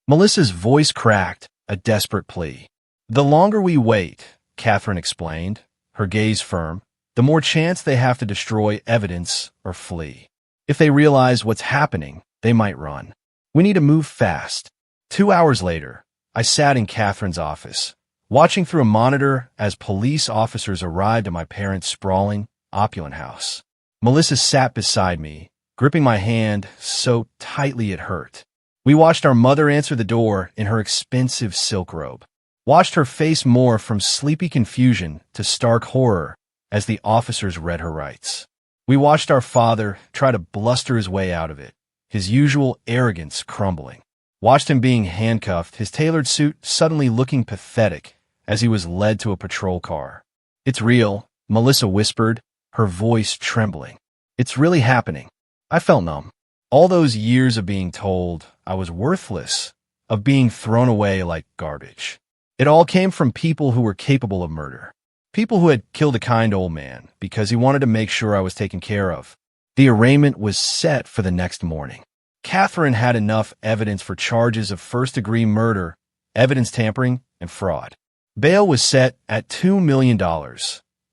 Melissa's voice cracked, a desperate plea. The longer we wait, Catherine explained, her gaze firm, the more chance they have to destroy evidence or flee. If they realize what's happening, they might run. We need to move fast. 2 hours later, I sat in Catherine's office, watching through a monitor as police officers arrived at my parents' sprawling, opulent house. Melissa sat beside me, gripping my hand so tightly it hurt. We watched our mother answer the door in her expensive silk robe, watched her face morph from sleepy confusion to stark horror as the officers read her rights. We watched our father try to bluster his way out of it, his usual arrogance crumbling. Watched him being handcuffed, his tailored suit suddenly looking pathetic as he was led to a patrol car. It's real, Melissa whispered, her voice trembling. It's really happening. I felt numb. All those years of being told I was worthless, of being thrown away like garbage. It all came from people who were capable of murder. People who had killed a kind old man because he wanted to make sure I was taken care of. The arraignment was set for the next morning. Catherine had enough evidence for charges of first-degree murder, evidence tampering, and fraud. Bail was set at $2 million,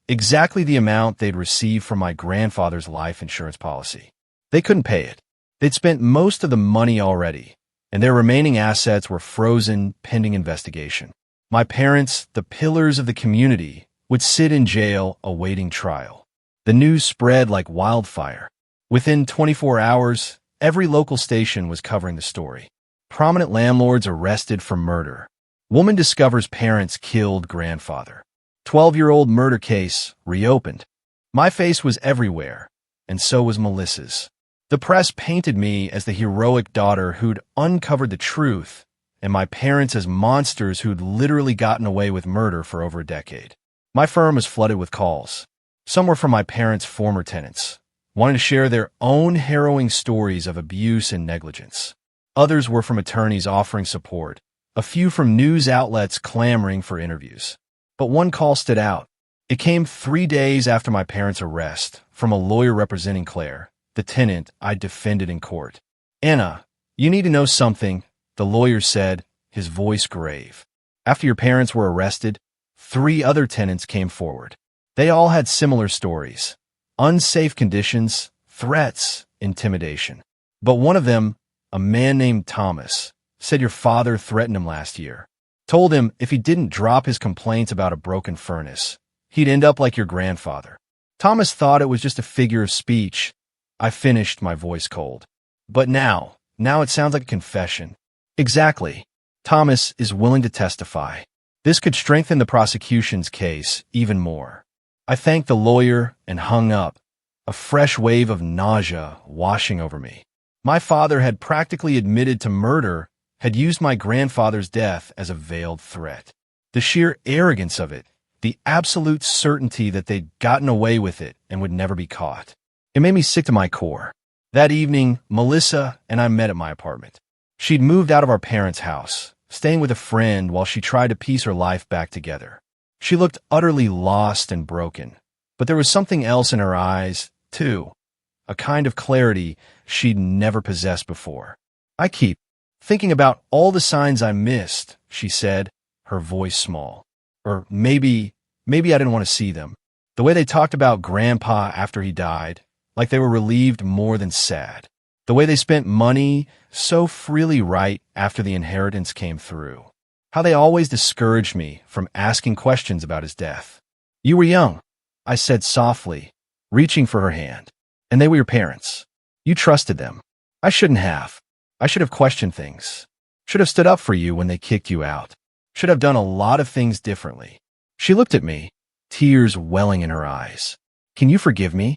exactly the amount they'd received from my grandfather's life insurance policy. They couldn't pay it. They'd spent most of the money already, and their remaining assets were frozen pending investigation. My parents, the pillars of the community, would sit in jail awaiting trial. The news spread like wildfire. Within 24 hours, every local station was covering the story. Prominent landlords arrested for murder. Woman discovers parents killed grandfather. 12-year-old murder case reopened. My face was everywhere, and so was Melissa's. The press painted me as the heroic daughter who'd uncovered the truth, and my parents as monsters who'd literally gotten away with murder for over a decade. My firm was flooded with calls. Some were from my parents' former tenants, wanting to share their own harrowing stories of abuse and negligence. Others were from attorneys offering support, a few from news outlets clamoring for interviews. But one call stood out. It came 3 days after my parents' arrest from a lawyer representing Claire, the tenant I defended in court. Anna, you need to know something, the lawyer said, his voice grave. After your parents were arrested, 3 other tenants came forward. They all had similar stories. Unsafe conditions, threats, intimidation. But one of them, a man named Thomas, said your father threatened him last year. Told him if he didn't drop his complaints about a broken furnace, he'd end up like your grandfather. Thomas thought it was just a figure of speech. I finished, my voice cold. But now it sounds like a confession. Exactly. Thomas is willing to testify. This could strengthen the prosecution's case even more. I thanked the lawyer and hung up, a fresh wave of nausea washing over me. My father had practically admitted to murder, had used my grandfather's death as a veiled threat. The sheer arrogance of it, the absolute certainty that they'd gotten away with it and would never be caught. It made me sick to my core. That evening, Melissa and I met at my apartment. She'd moved out of our parents' house, staying with a friend while she tried to piece her life back together. She looked utterly lost and broken, but there was something else in her eyes, too, a kind of clarity she'd never possessed before. I keep thinking about all the signs I missed, she said, her voice small. Or maybe I didn't want to see them. The way they talked about Grandpa after he died, like they were relieved more than sad. The way they spent money so freely right after the inheritance came through. How they always discouraged me from asking questions about his death. You were young, I said softly, reaching for her hand. And they were your parents. You trusted them. I shouldn't have. I should have questioned things. Should have stood up for you when they kicked you out. Should have done a lot of things differently. She looked at me, tears welling in her eyes. Can you forgive me?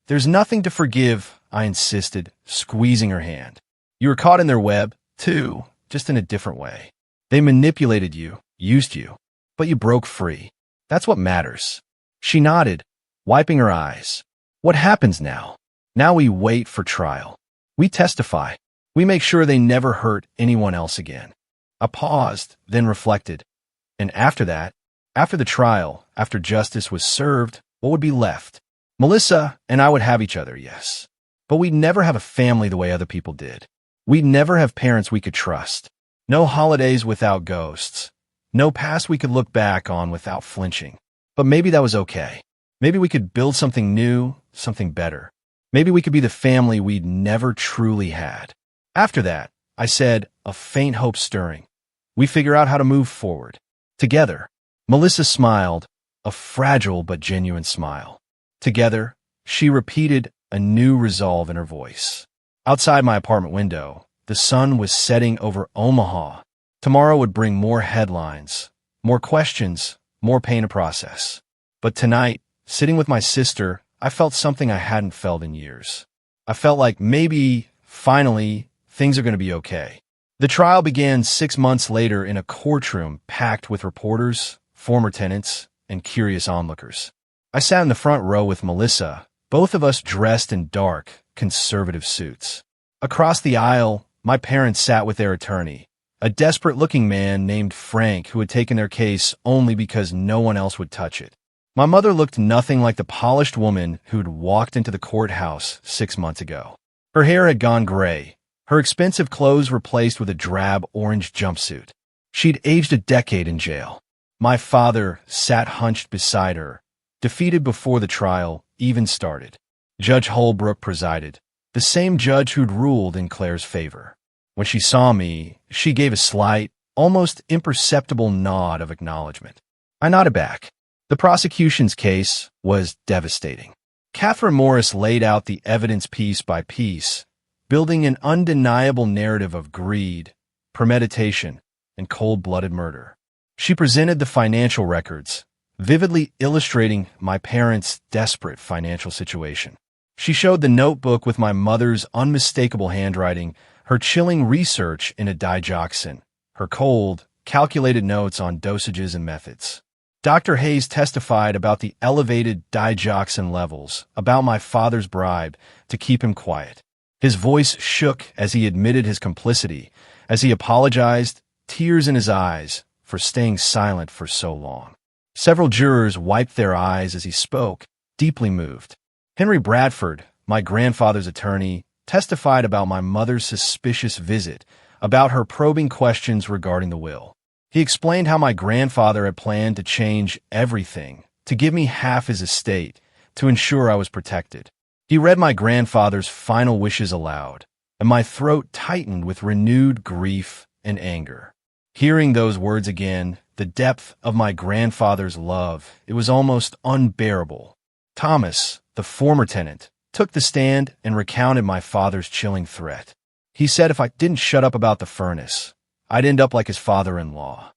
There's nothing to forgive, I insisted, squeezing her hand. You were caught in their web, too, just in a different way. They manipulated you, used you, but you broke free. That's what matters. She nodded, wiping her eyes. What happens now? Now we wait for trial. We testify. We make sure they never hurt anyone else again. I paused, then reflected. And after that, after the trial, after justice was served, what would be left? Melissa and I would have each other, yes. But we'd never have a family the way other people did. We'd never have parents we could trust. No holidays without ghosts. No past we could look back on without flinching. But maybe that was okay. Maybe we could build something new, something better. Maybe we could be the family we'd never truly had. After that, I said, a faint hope stirring. We figure out how to move forward. Together. Melissa smiled, a fragile but genuine smile. Together, she repeated, a new resolve in her voice. Outside my apartment window, the sun was setting over Omaha. Tomorrow would bring more headlines, more questions, more pain to process. But tonight, sitting with my sister, I felt something I hadn't felt in years. I felt like maybe, finally, things are going to be okay. The trial began 6 months later in a courtroom packed with reporters, former tenants, and curious onlookers. I sat in the front row with Melissa, both of us dressed in dark, conservative suits. Across the aisle, my parents sat with their attorney, a desperate-looking man named Frank who had taken their case only because no one else would touch it. My mother looked nothing like the polished woman who'd walked into the courthouse 6 months ago. Her hair had gone gray, her expensive clothes replaced with a drab orange jumpsuit. She'd aged a decade in jail. My father sat hunched beside her, defeated before the trial even started. Judge Holbrook presided, the same judge who'd ruled in Claire's favor. When she saw me, she gave a slight, almost imperceptible nod of acknowledgement. I nodded back. The prosecution's case was devastating. Catherine Morris laid out the evidence piece by piece, building an undeniable narrative of greed, premeditation, and cold-blooded murder. She presented the financial records, vividly illustrating my parents' desperate financial situation. She showed the notebook with my mother's unmistakable handwriting, her chilling research into digoxin, her cold, calculated notes on dosages and methods. Dr. Hayes testified about the elevated digoxin levels, about my father's bribe to keep him quiet. His voice shook as he admitted his complicity, as he apologized, tears in his eyes, for staying silent for so long. Several jurors wiped their eyes as he spoke, deeply moved. Henry Bradford, my grandfather's attorney, testified about my mother's suspicious visit, about her probing questions regarding the will. He explained how my grandfather had planned to change everything, to give me half his estate, to ensure I was protected. He read my grandfather's final wishes aloud, and my throat tightened with renewed grief and anger. Hearing those words again, the depth of my grandfather's love, it was almost unbearable. Thomas, the former tenant, took the stand and recounted my father's chilling threat. He said if I didn't shut up about the furnace, I'd end up like his father-in-law.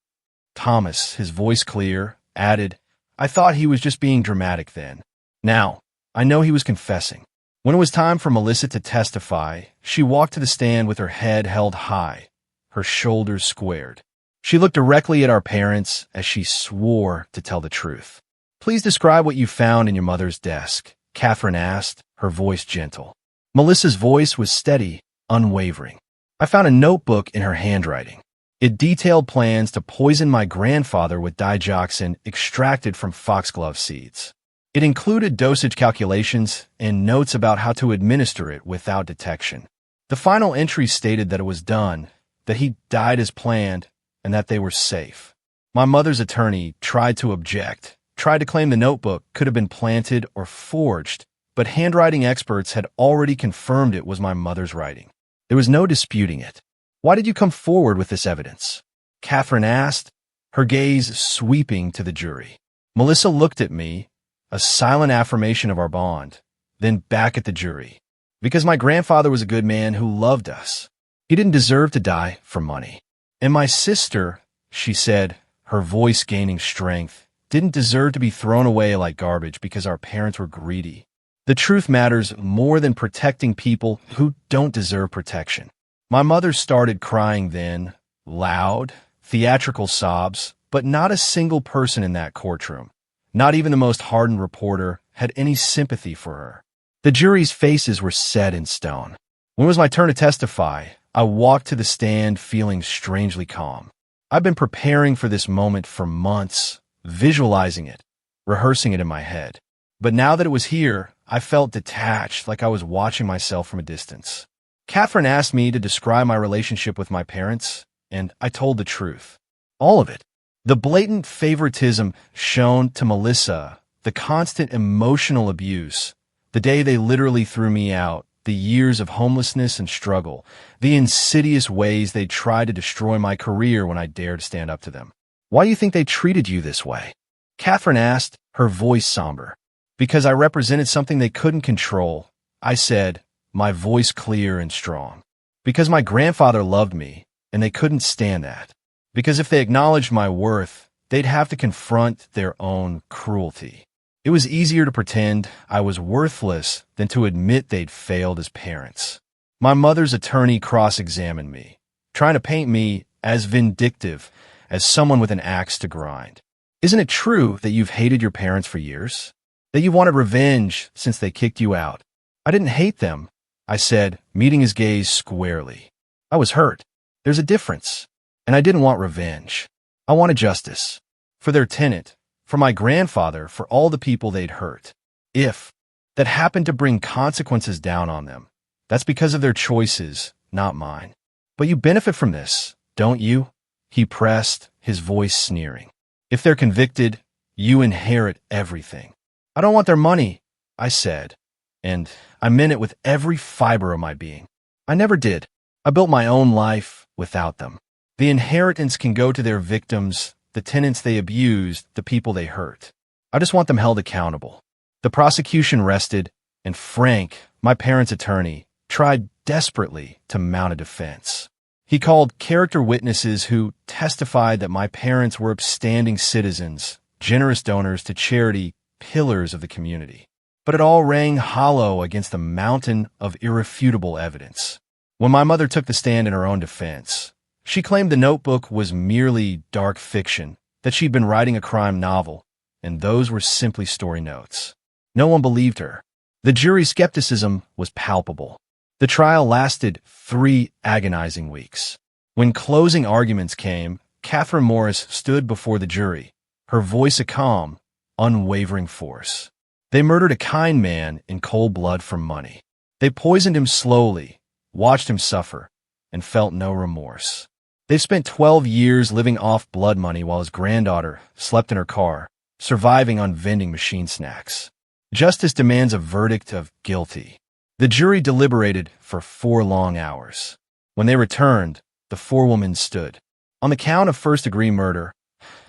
Thomas, his voice clear, added, "I thought he was just being dramatic then. Now, I know he was confessing." When it was time for Melissa to testify, she walked to the stand with her head held high, her shoulders squared. She looked directly at our parents as she swore to tell the truth. "Please describe what you found in your mother's desk," Catherine asked, her voice gentle. Melissa's voice was steady, unwavering. "I found a notebook in her handwriting. It detailed plans to poison my grandfather with digoxin extracted from foxglove seeds. It included dosage calculations and notes about how to administer it without detection. The final entry stated that it was done, that he died as planned, and that they were safe." My mother's attorney tried to object, tried to claim the notebook could have been planted or forged, but handwriting experts had already confirmed it was my mother's writing. There was no disputing it. "Why did you come forward with this evidence?" Catherine asked, her gaze sweeping to the jury. Melissa looked at me, a silent affirmation of our bond, then back at the jury. "Because my grandfather was a good man who loved us. He didn't deserve to die for money. And my sister," she said, her voice gaining strength, "didn't deserve to be thrown away like garbage because our parents were greedy. The truth matters more than protecting people who don't deserve protection." My mother started crying then, loud, theatrical sobs, but not a single person in that courtroom, not even the most hardened reporter, had any sympathy for her. The jury's faces were set in stone. When it was my turn to testify, I walked to the stand feeling strangely calm. I'd been preparing for this moment for months, visualizing it, rehearsing it in my head. But now that it was here, I felt detached, like I was watching myself from a distance. Catherine asked me to describe my relationship with my parents, and I told the truth. All of it. The blatant favoritism shown to Melissa, the constant emotional abuse, the day they literally threw me out, the years of homelessness and struggle, the insidious ways they tried to destroy my career when I dared to stand up to them. "Why do you think they treated you this way?" Catherine asked, her voice somber. "Because I represented something they couldn't control," I said, my voice clear and strong. "Because my grandfather loved me, and they couldn't stand that. Because if they acknowledged my worth, they'd have to confront their own cruelty. It was easier to pretend I was worthless than to admit they'd failed as parents." My mother's attorney cross-examined me, trying to paint me as vindictive, as someone with an axe to grind. "Isn't it true that you've hated your parents for years? That you wanted revenge since they kicked you out?" "I didn't hate them," I said, meeting his gaze squarely. "I was hurt. There's a difference. And I didn't want revenge. I wanted justice. For their tenant, for my grandfather, for all the people they'd hurt. If that happened to bring consequences down on them, that's because of their choices, not mine. But you benefit from this, don't you?" He pressed, his voice sneering. "If they're convicted, you inherit everything." "I don't want their money," I said, and I meant it with every fiber of my being. I never did. I built my own life without them. The inheritance can go to their victims, the tenants they abused, the people they hurt. I just want them held accountable. The prosecution rested, and Frank, my parents' attorney, tried desperately to mount a defense. He called character witnesses who testified that my parents were upstanding citizens, generous donors to charity, pillars of the community. But it all rang hollow against the mountain of irrefutable evidence. When my mother took the stand in her own defense, she claimed the notebook was merely dark fiction, that she'd been writing a crime novel, and those were simply story notes. No one believed her. The jury's skepticism was palpable. The trial lasted 3 agonizing weeks. When closing arguments came, Catherine Morris stood before the jury, her voice a calm, unwavering force. They murdered a kind man in cold blood for money. They poisoned him slowly, watched him suffer, and felt no remorse. They've spent 12 years living off blood money while his granddaughter slept in her car, surviving on vending machine snacks. Justice demands a verdict of guilty. The jury deliberated for 4 long hours. When they returned, the forewoman stood. "On the count of first-degree murder,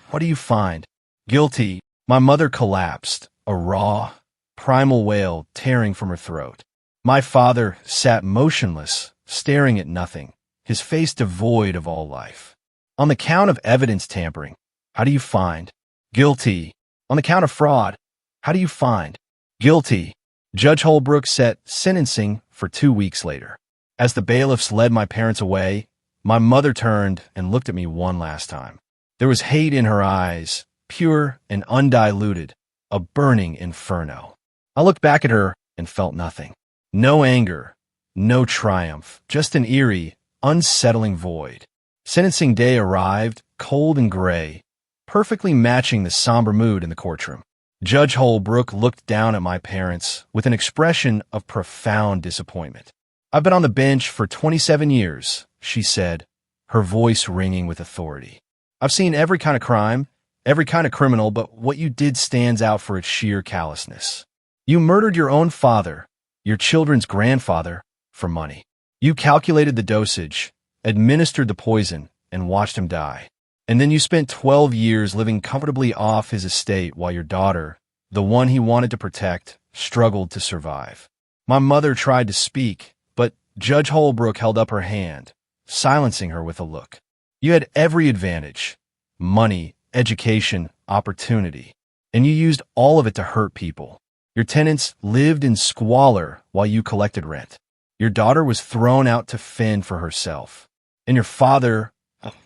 what do you find?" "Guilty." My mother collapsed, a raw, primal wail tearing from her throat. My father sat motionless, staring at nothing, his face devoid of all life. "On the count of evidence tampering, How do you find? Guilty. On the count of fraud. How do you find? Guilty. Judge Holbrook set sentencing for 2 weeks later. As the bailiffs led my parents away, my mother turned and looked at me one last time. There was hate in her eyes, pure and undiluted, a burning inferno. I looked back at her and felt nothing. No anger, no triumph, just an eerie, unsettling void. Sentencing day arrived, cold and gray, perfectly matching the somber mood in the courtroom. Judge Holbrook looked down at my parents with an expression of profound disappointment. "I've been on the bench for 27 years, she said, her voice ringing with authority. "I've seen every kind of crime, every kind of criminal, but what you did stands out for its sheer callousness. You murdered your own father, your children's grandfather, for money. You calculated the dosage, administered the poison, and watched him die. And then you spent 12 years living comfortably off his estate while your daughter, the one he wanted to protect, struggled to survive." My mother tried to speak, but Judge Holbrook held up her hand, silencing her with a look. "You had every advantage: money, education, opportunity, and you used all of it to hurt people. Your tenants lived in squalor while you collected rent. Your daughter was thrown out to fend for herself. And your father,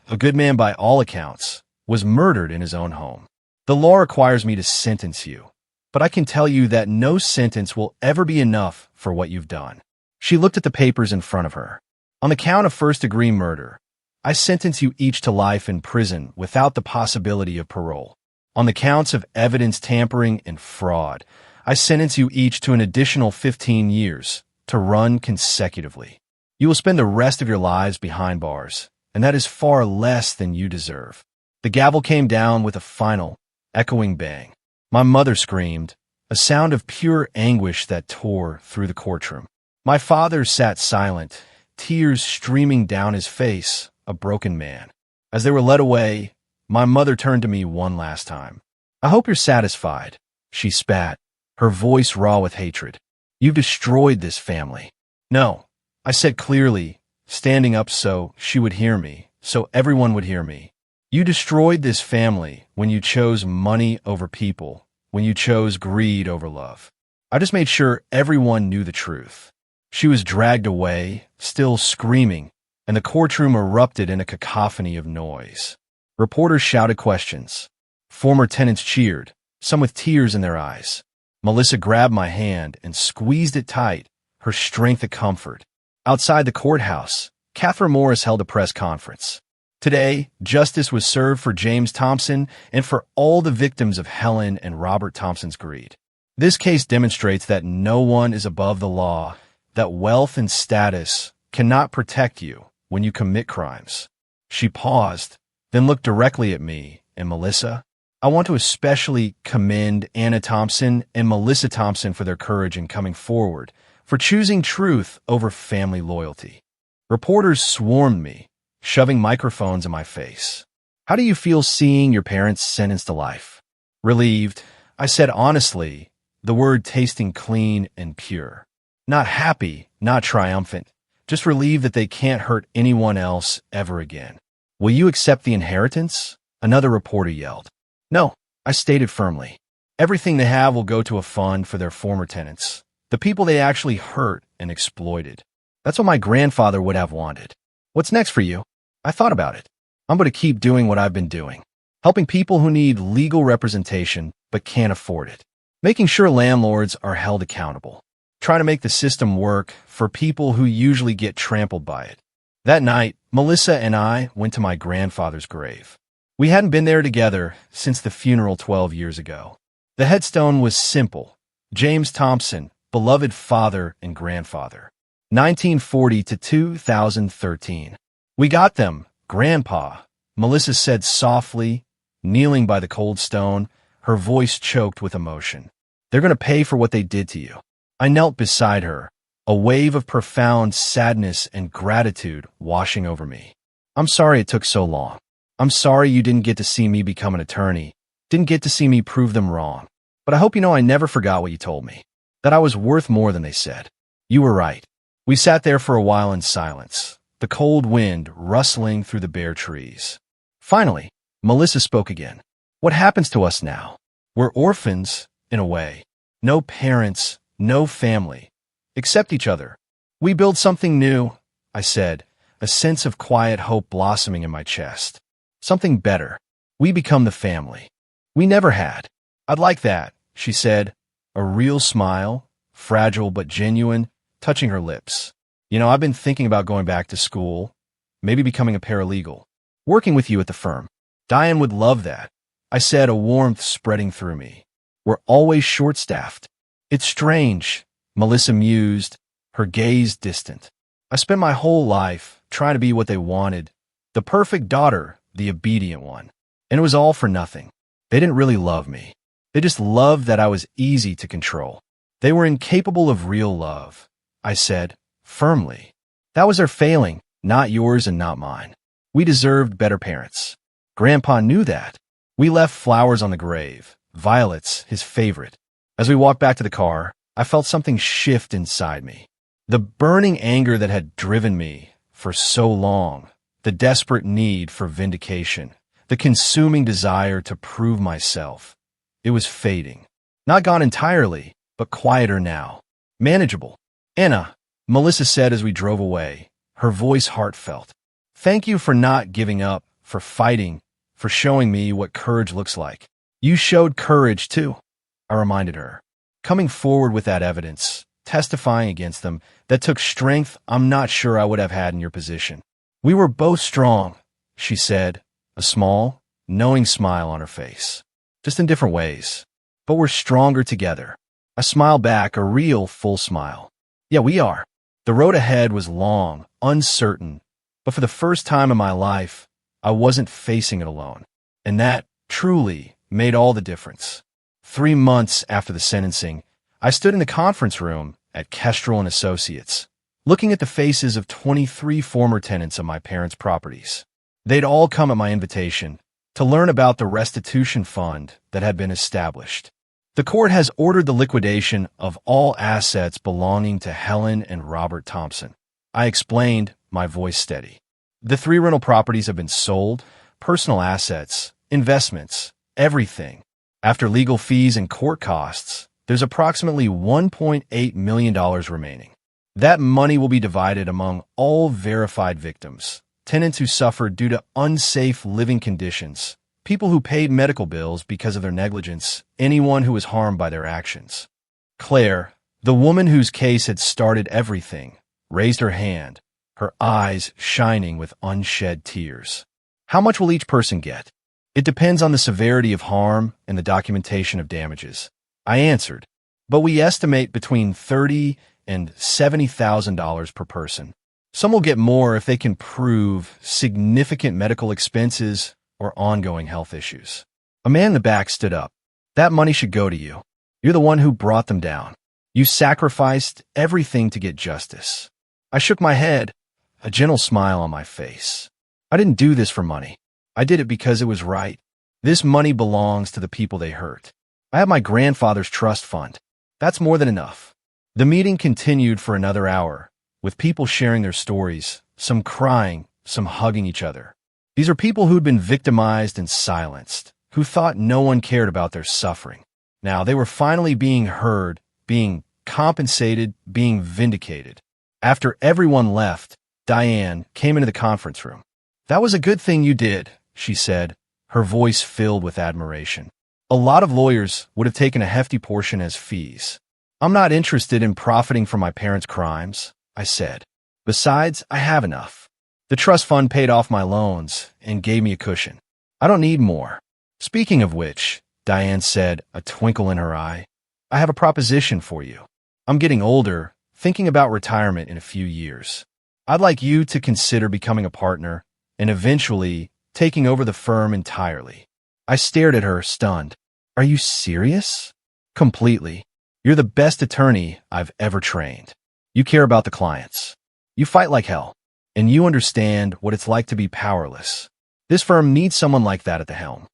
a good man by all accounts, was murdered in his own home. The law requires me to sentence you, but I can tell you that no sentence will ever be enough for what you've done." She looked at the papers in front of her. "On the count of first-degree murder, I sentence you each to life in prison without the possibility of parole. On the counts of evidence tampering and fraud, I sentence you each to an additional 15 years to run consecutively. You will spend the rest of your lives behind bars, and that is far less than you deserve." The gavel came down with a final, echoing bang. My mother screamed, a sound of pure anguish that tore through the courtroom. My father sat silent, tears streaming down his face, a broken man. As they were led away, my mother turned to me one last time. "I hope you're satisfied," she spat, her voice raw with hatred. "You've destroyed this family." "No," I said clearly, standing up so she would hear me, so everyone would hear me. "You destroyed this family when you chose money over people, when you chose greed over love. I just made sure everyone knew the truth." She was dragged away, still screaming, and the courtroom erupted in a cacophony of noise. Reporters shouted questions. Former tenants cheered, some with tears in their eyes. Melissa grabbed my hand and squeezed it tight, her strength a comfort. Outside the courthouse, Catherine Morris held a press conference. Today, justice was served for James Thompson and for all the victims of Helen and Robert Thompson's greed. This case demonstrates that no one is above the law, that wealth and status cannot protect you when you commit crimes. She paused, then looked directly at me and Melissa. "I want to especially commend Anna Thompson and Melissa Thompson for their courage in coming forward, for choosing truth over family loyalty." Reporters swarmed me, shoving microphones in my face. "How do you feel seeing your parents sentenced to life?" "Relieved," I said honestly, the word tasting clean and pure. "Not happy, not triumphant, just relieved that they can't hurt anyone else ever again." "Will you accept the inheritance?" another reporter yelled. "No," I stated firmly. "Everything they have will go to a fund for their former tenants, the people they actually hurt and exploited. That's what my grandfather would have wanted." "What's next for you?" I thought about it. "I'm going to keep doing what I've been doing, helping people who need legal representation but can't afford it, making sure landlords are held accountable, trying to make the system work for people who usually get trampled by it." That night, Melissa and I went to my grandfather's grave. We hadn't been there together since the funeral 12 years ago. The headstone was simple: James Thompson, beloved father and grandfather, 1940 to 2013. "We got them, Grandpa," Melissa said softly, kneeling by the cold stone, her voice choked with emotion. "They're going to pay for what they did to you." I knelt beside her, a wave of profound sadness and gratitude washing over me. "I'm sorry it took so long. I'm sorry you didn't get to see me become an attorney, didn't get to see me prove them wrong. But I hope you know I never forgot what you told me, that I was worth more than they said. You were right." We sat there for a while in silence, the cold wind rustling through the bare trees. Finally, Melissa spoke again. What happens to us now? We're orphans, in a way. No parents, no family, except each other. We build something new, I said, a sense of quiet hope blossoming in my chest. Something better. We become the family we never had. I'd like that, she said, a real smile, fragile but genuine, touching her lips. I've been thinking about going back to school, maybe becoming a paralegal, working with you at the firm. Diane would love that, I said, a warmth spreading through me. We're always short-staffed. It's strange, Melissa mused, her gaze distant. I spent my whole life trying to be what they wanted, the perfect daughter, the obedient one. And it was all for nothing. They didn't really love me. They just loved that I was easy to control. They were incapable of real love, I said, firmly. That was their failing, not yours and not mine. We deserved better parents. Grandpa knew that. We left flowers on the grave, violets, his favorite. As we walked back to the car, I felt something shift inside me. The burning anger that had driven me for so long, the desperate need for vindication, the consuming desire to prove myself. It was fading. Not gone entirely, but quieter now. Manageable. Anna, Melissa said as we drove away, her voice heartfelt. Thank you for not giving up, for fighting, for showing me what courage looks like. You showed courage, too, I reminded her. Coming forward with that evidence, testifying against them, that took strength I'm not sure I would have had in your position. We were both strong, she said, a small, knowing smile on her face. Just in different ways. But we're stronger together. I smiled back, a real, full smile. Yeah, we are. The road ahead was long, uncertain, but for the first time in my life, I wasn't facing it alone. And that, truly, made all the difference. 3 months after the sentencing, I stood in the conference room at Kestrel and Associates, looking at the faces of 23 former tenants of my parents' properties. They'd all come at my invitation to learn about the restitution fund that had been established. The court has ordered the liquidation of all assets belonging to Helen and Robert Thompson. I explained, my voice steady. The 3 rental properties have been sold, personal assets, investments, everything. After legal fees and court costs, there's approximately $1.8 million remaining. That money will be divided among all verified victims, tenants who suffered due to unsafe living conditions, people who paid medical bills because of their negligence, anyone who was harmed by their actions. Claire, the woman whose case had started everything, raised her hand, her eyes shining with unshed tears. How much will each person get? It depends on the severity of harm and the documentation of damages. I answered, but we estimate between $30,000 and $70,000 per person. Some will get more if they can prove significant medical expenses or ongoing health issues. A man in the back stood up. That money should go to you. You're the one who brought them down. You sacrificed everything to get justice. I shook my head, a gentle smile on my face. I didn't do this for money. I did it because it was right. This money belongs to the people they hurt. I have my grandfather's trust fund. That's more than enough. The meeting continued for another hour, with people sharing their stories, some crying, some hugging each other. These are people who'd been victimized and silenced, who thought no one cared about their suffering. Now they were finally being heard, being compensated, being vindicated. After everyone left, Diane came into the conference room. That was a good thing you did, she said, her voice filled with admiration. A lot of lawyers would have taken a hefty portion as fees. I'm not interested in profiting from my parents' crimes, I said. Besides, I have enough. The trust fund paid off my loans and gave me a cushion. I don't need more. Speaking of which, Diane said, a twinkle in her eye, I have a proposition for you. I'm getting older, thinking about retirement in a few years. I'd like you to consider becoming a partner and eventually taking over the firm entirely. I stared at her, stunned. Are you serious? Completely. You're the best attorney I've ever trained. You care about the clients. You fight like hell. And you understand what it's like to be powerless. This firm needs someone like that at the helm.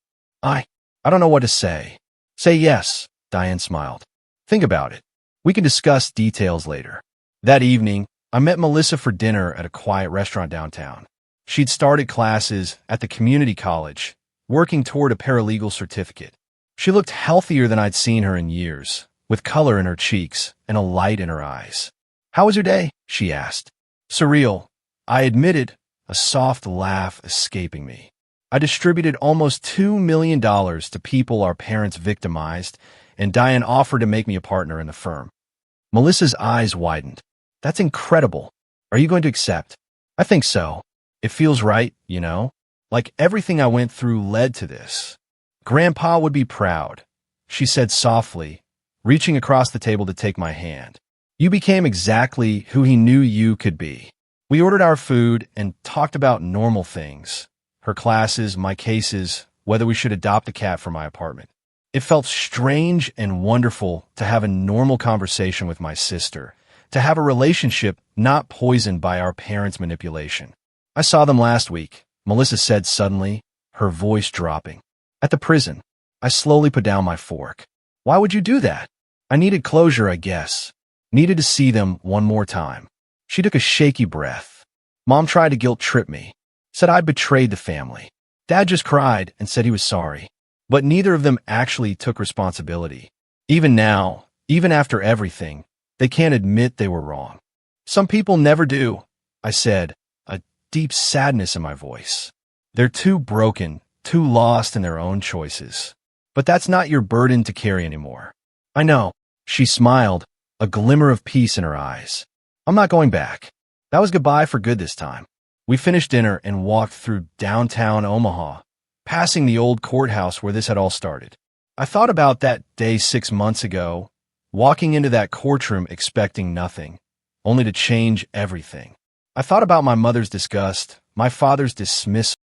I don't know what to say. Say yes, Diane smiled. Think about it. We can discuss details later. That evening, I met Melissa for dinner at a quiet restaurant downtown. She'd started classes at the community college working toward a paralegal certificate. She looked healthier than I'd seen her in years, with color in her cheeks and a light in her eyes. "How was your day?" she asked. "Surreal," I admitted, a soft laugh escaping me. "I distributed almost $2 million to people our parents victimized, and Diane offered to make me a partner in the firm." Melissa's eyes widened. "That's incredible. Are you going to accept?" "I think so. It feels right, you know? Like everything I went through led to this." "Grandpa would be proud," she said softly, reaching across the table to take my hand. "You became exactly who he knew you could be." We ordered our food and talked about normal things. Her classes, my cases, whether we should adopt a cat for my apartment. It felt strange and wonderful to have a normal conversation with my sister, to have a relationship not poisoned by our parents' manipulation. "I saw them last week," Melissa said suddenly, her voice dropping. "At the prison." I slowly put down my fork. "Why would you do that?" "I needed closure, I guess. Needed to see them one more time." She took a shaky breath. "Mom tried to guilt-trip me. Said I betrayed the family. Dad just cried and said he was sorry. But neither of them actually took responsibility. Even now, even after everything, they can't admit they were wrong." "Some people never do," I said, a deep sadness in my voice. "They're too broken, too lost in their own choices. But that's not your burden to carry anymore." "I know." She smiled, a glimmer of peace in her eyes. "I'm not going back. That was goodbye for good this time." We finished dinner and walked through downtown Omaha, passing the old courthouse where this had all started. I thought about that day 6 months ago, walking into that courtroom expecting nothing, only to change everything. I thought about my mother's disgust, my father's dismissal,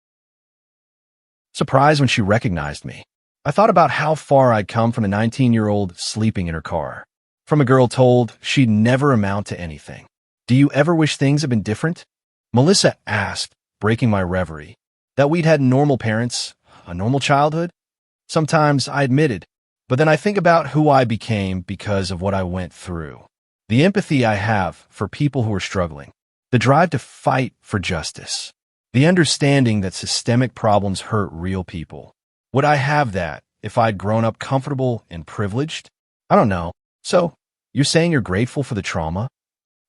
surprise when she recognized me. I thought about how far I'd come from a 19-year-old sleeping in her car, from a girl told she'd never amount to anything. "Do you ever wish things had been different?" Melissa asked, breaking my reverie. "That we'd had normal parents, a normal childhood?" "Sometimes," I admitted, "but then I think about who I became because of what I went through. The empathy I have for people who are struggling, the drive to fight for justice, the understanding that systemic problems hurt real people. Would I have that if I'd grown up comfortable and privileged? I don't know. So, you're saying you're grateful for the trauma?"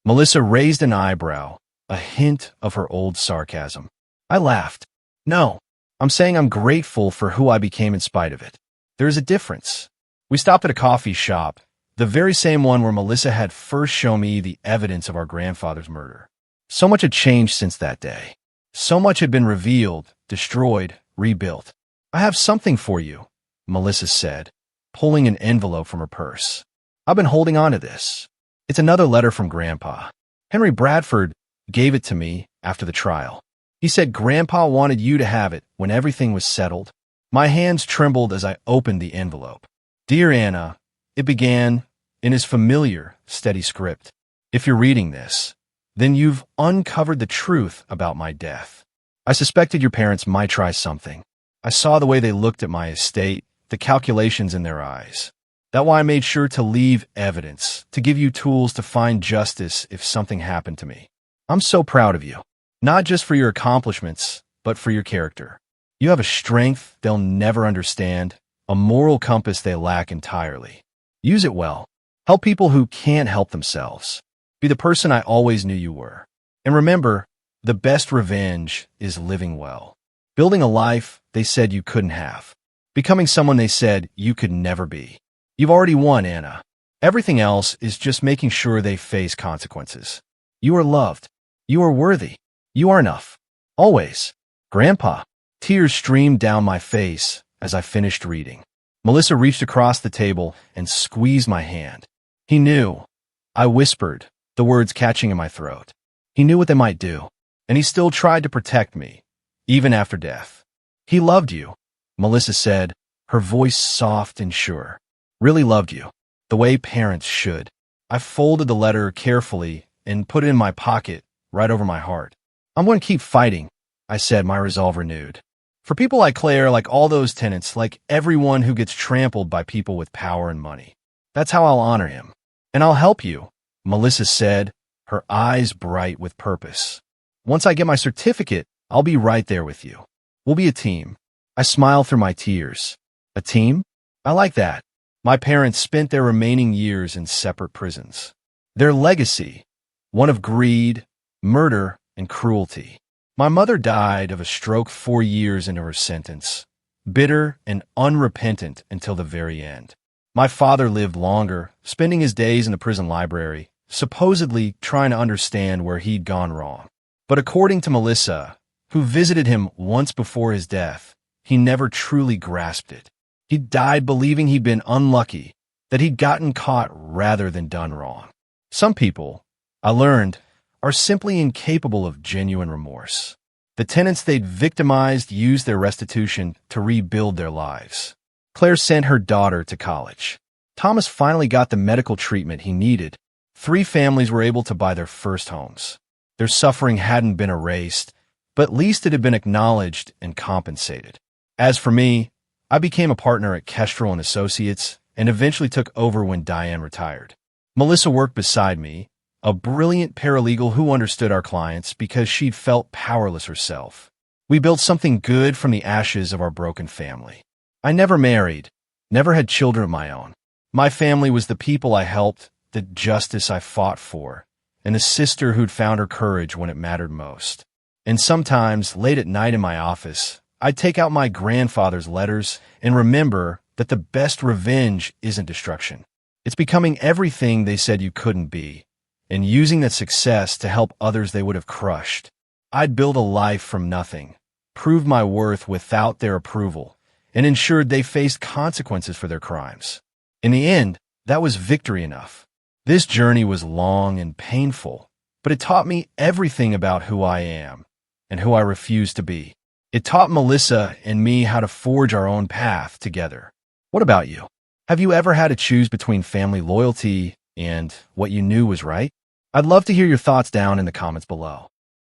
Melissa raised an eyebrow, a hint of her old sarcasm. I laughed. "No, I'm saying I'm grateful for who I became in spite of it. There is a difference." We stopped at a coffee shop, the very same one where Melissa had first shown me the evidence of our grandfather's murder. So much had changed since that day. So much had been revealed, destroyed, rebuilt. "I have something for you," Melissa said, pulling an envelope from her purse. "I've been holding on to this. It's another letter from Grandpa. Henry Bradford gave it to me after the trial. He said Grandpa wanted you to have it when everything was settled." My hands trembled as I opened the envelope. "Dear Anna," it began in his familiar, steady script. "If you're reading this, then you've uncovered the truth about my death. I suspected your parents might try something. I saw the way they looked at my estate, the calculations in their eyes. That's why I made sure to leave evidence, to give you tools to find justice if something happened to me. I'm so proud of you, not just for your accomplishments, but for your character. You have a strength they'll never understand, a moral compass they lack entirely. Use it well. Help people who can't help themselves. Be the person I always knew you were. And remember, the best revenge is living well. Building a life they said you couldn't have. Becoming someone they said you could never be. You've already won, Anna. Everything else is just making sure they face consequences. You are loved. You are worthy. You are enough. Always. Grandpa." Tears streamed down my face as I finished reading. Melissa reached across the table and squeezed my hand. "He knew." I whispered, the words catching in my throat. "He knew what they might do, and he still tried to protect me, even after death." "He loved you," Melissa said, her voice soft and sure. "Really loved you, the way parents should." I folded the letter carefully and put it in my pocket, right over my heart. "I'm going to keep fighting," I said, my resolve renewed. "For people like Claire, like all those tenants, like everyone who gets trampled by people with power and money. That's how I'll honor him. And I'll help you," Melissa said, her eyes bright with purpose. "Once I get my certificate, I'll be right there with you. We'll be a team." I smile through my tears. A team? I like that. My parents spent their remaining years in separate prisons. Their legacy, one of greed, murder, and cruelty. My mother died of a stroke 4 years into her sentence, bitter and unrepentant until the very end. My father lived longer, spending his days in the prison library, supposedly trying to understand where he'd gone wrong. But according to Melissa, who visited him once before his death, he never truly grasped it. He died believing he'd been unlucky, that he'd gotten caught rather than done wrong. Some people, I learned, are simply incapable of genuine remorse. The tenants they'd victimized used their restitution to rebuild their lives. Claire sent her daughter to college. Thomas finally got the medical treatment he needed. 3 families were able to buy their first homes. Their suffering hadn't been erased, but at least it had been acknowledged and compensated. As for me, I became a partner at Kestrel and Associates and eventually took over when Diane retired. Melissa worked beside me, a brilliant paralegal who understood our clients because she'd felt powerless herself. We built something good from the ashes of our broken family. I never married, never had children of my own. My family was the people I helped, the justice I fought for, and the sister who'd found her courage when it mattered most. And sometimes, late at night in my office, I'd take out my grandfather's letters and remember that the best revenge isn't destruction. It's becoming everything they said you couldn't be, and using that success to help others they would have crushed. I'd build a life from nothing, proved my worth without their approval, and ensured they faced consequences for their crimes. In the end, that was victory enough. This journey was long and painful, but it taught me everything about who I am and who I refuse to be. It taught Melissa and me how to forge our own path together. What about you? Have you ever had to choose between family loyalty and what you knew was right? I'd love to hear your thoughts down in the comments below.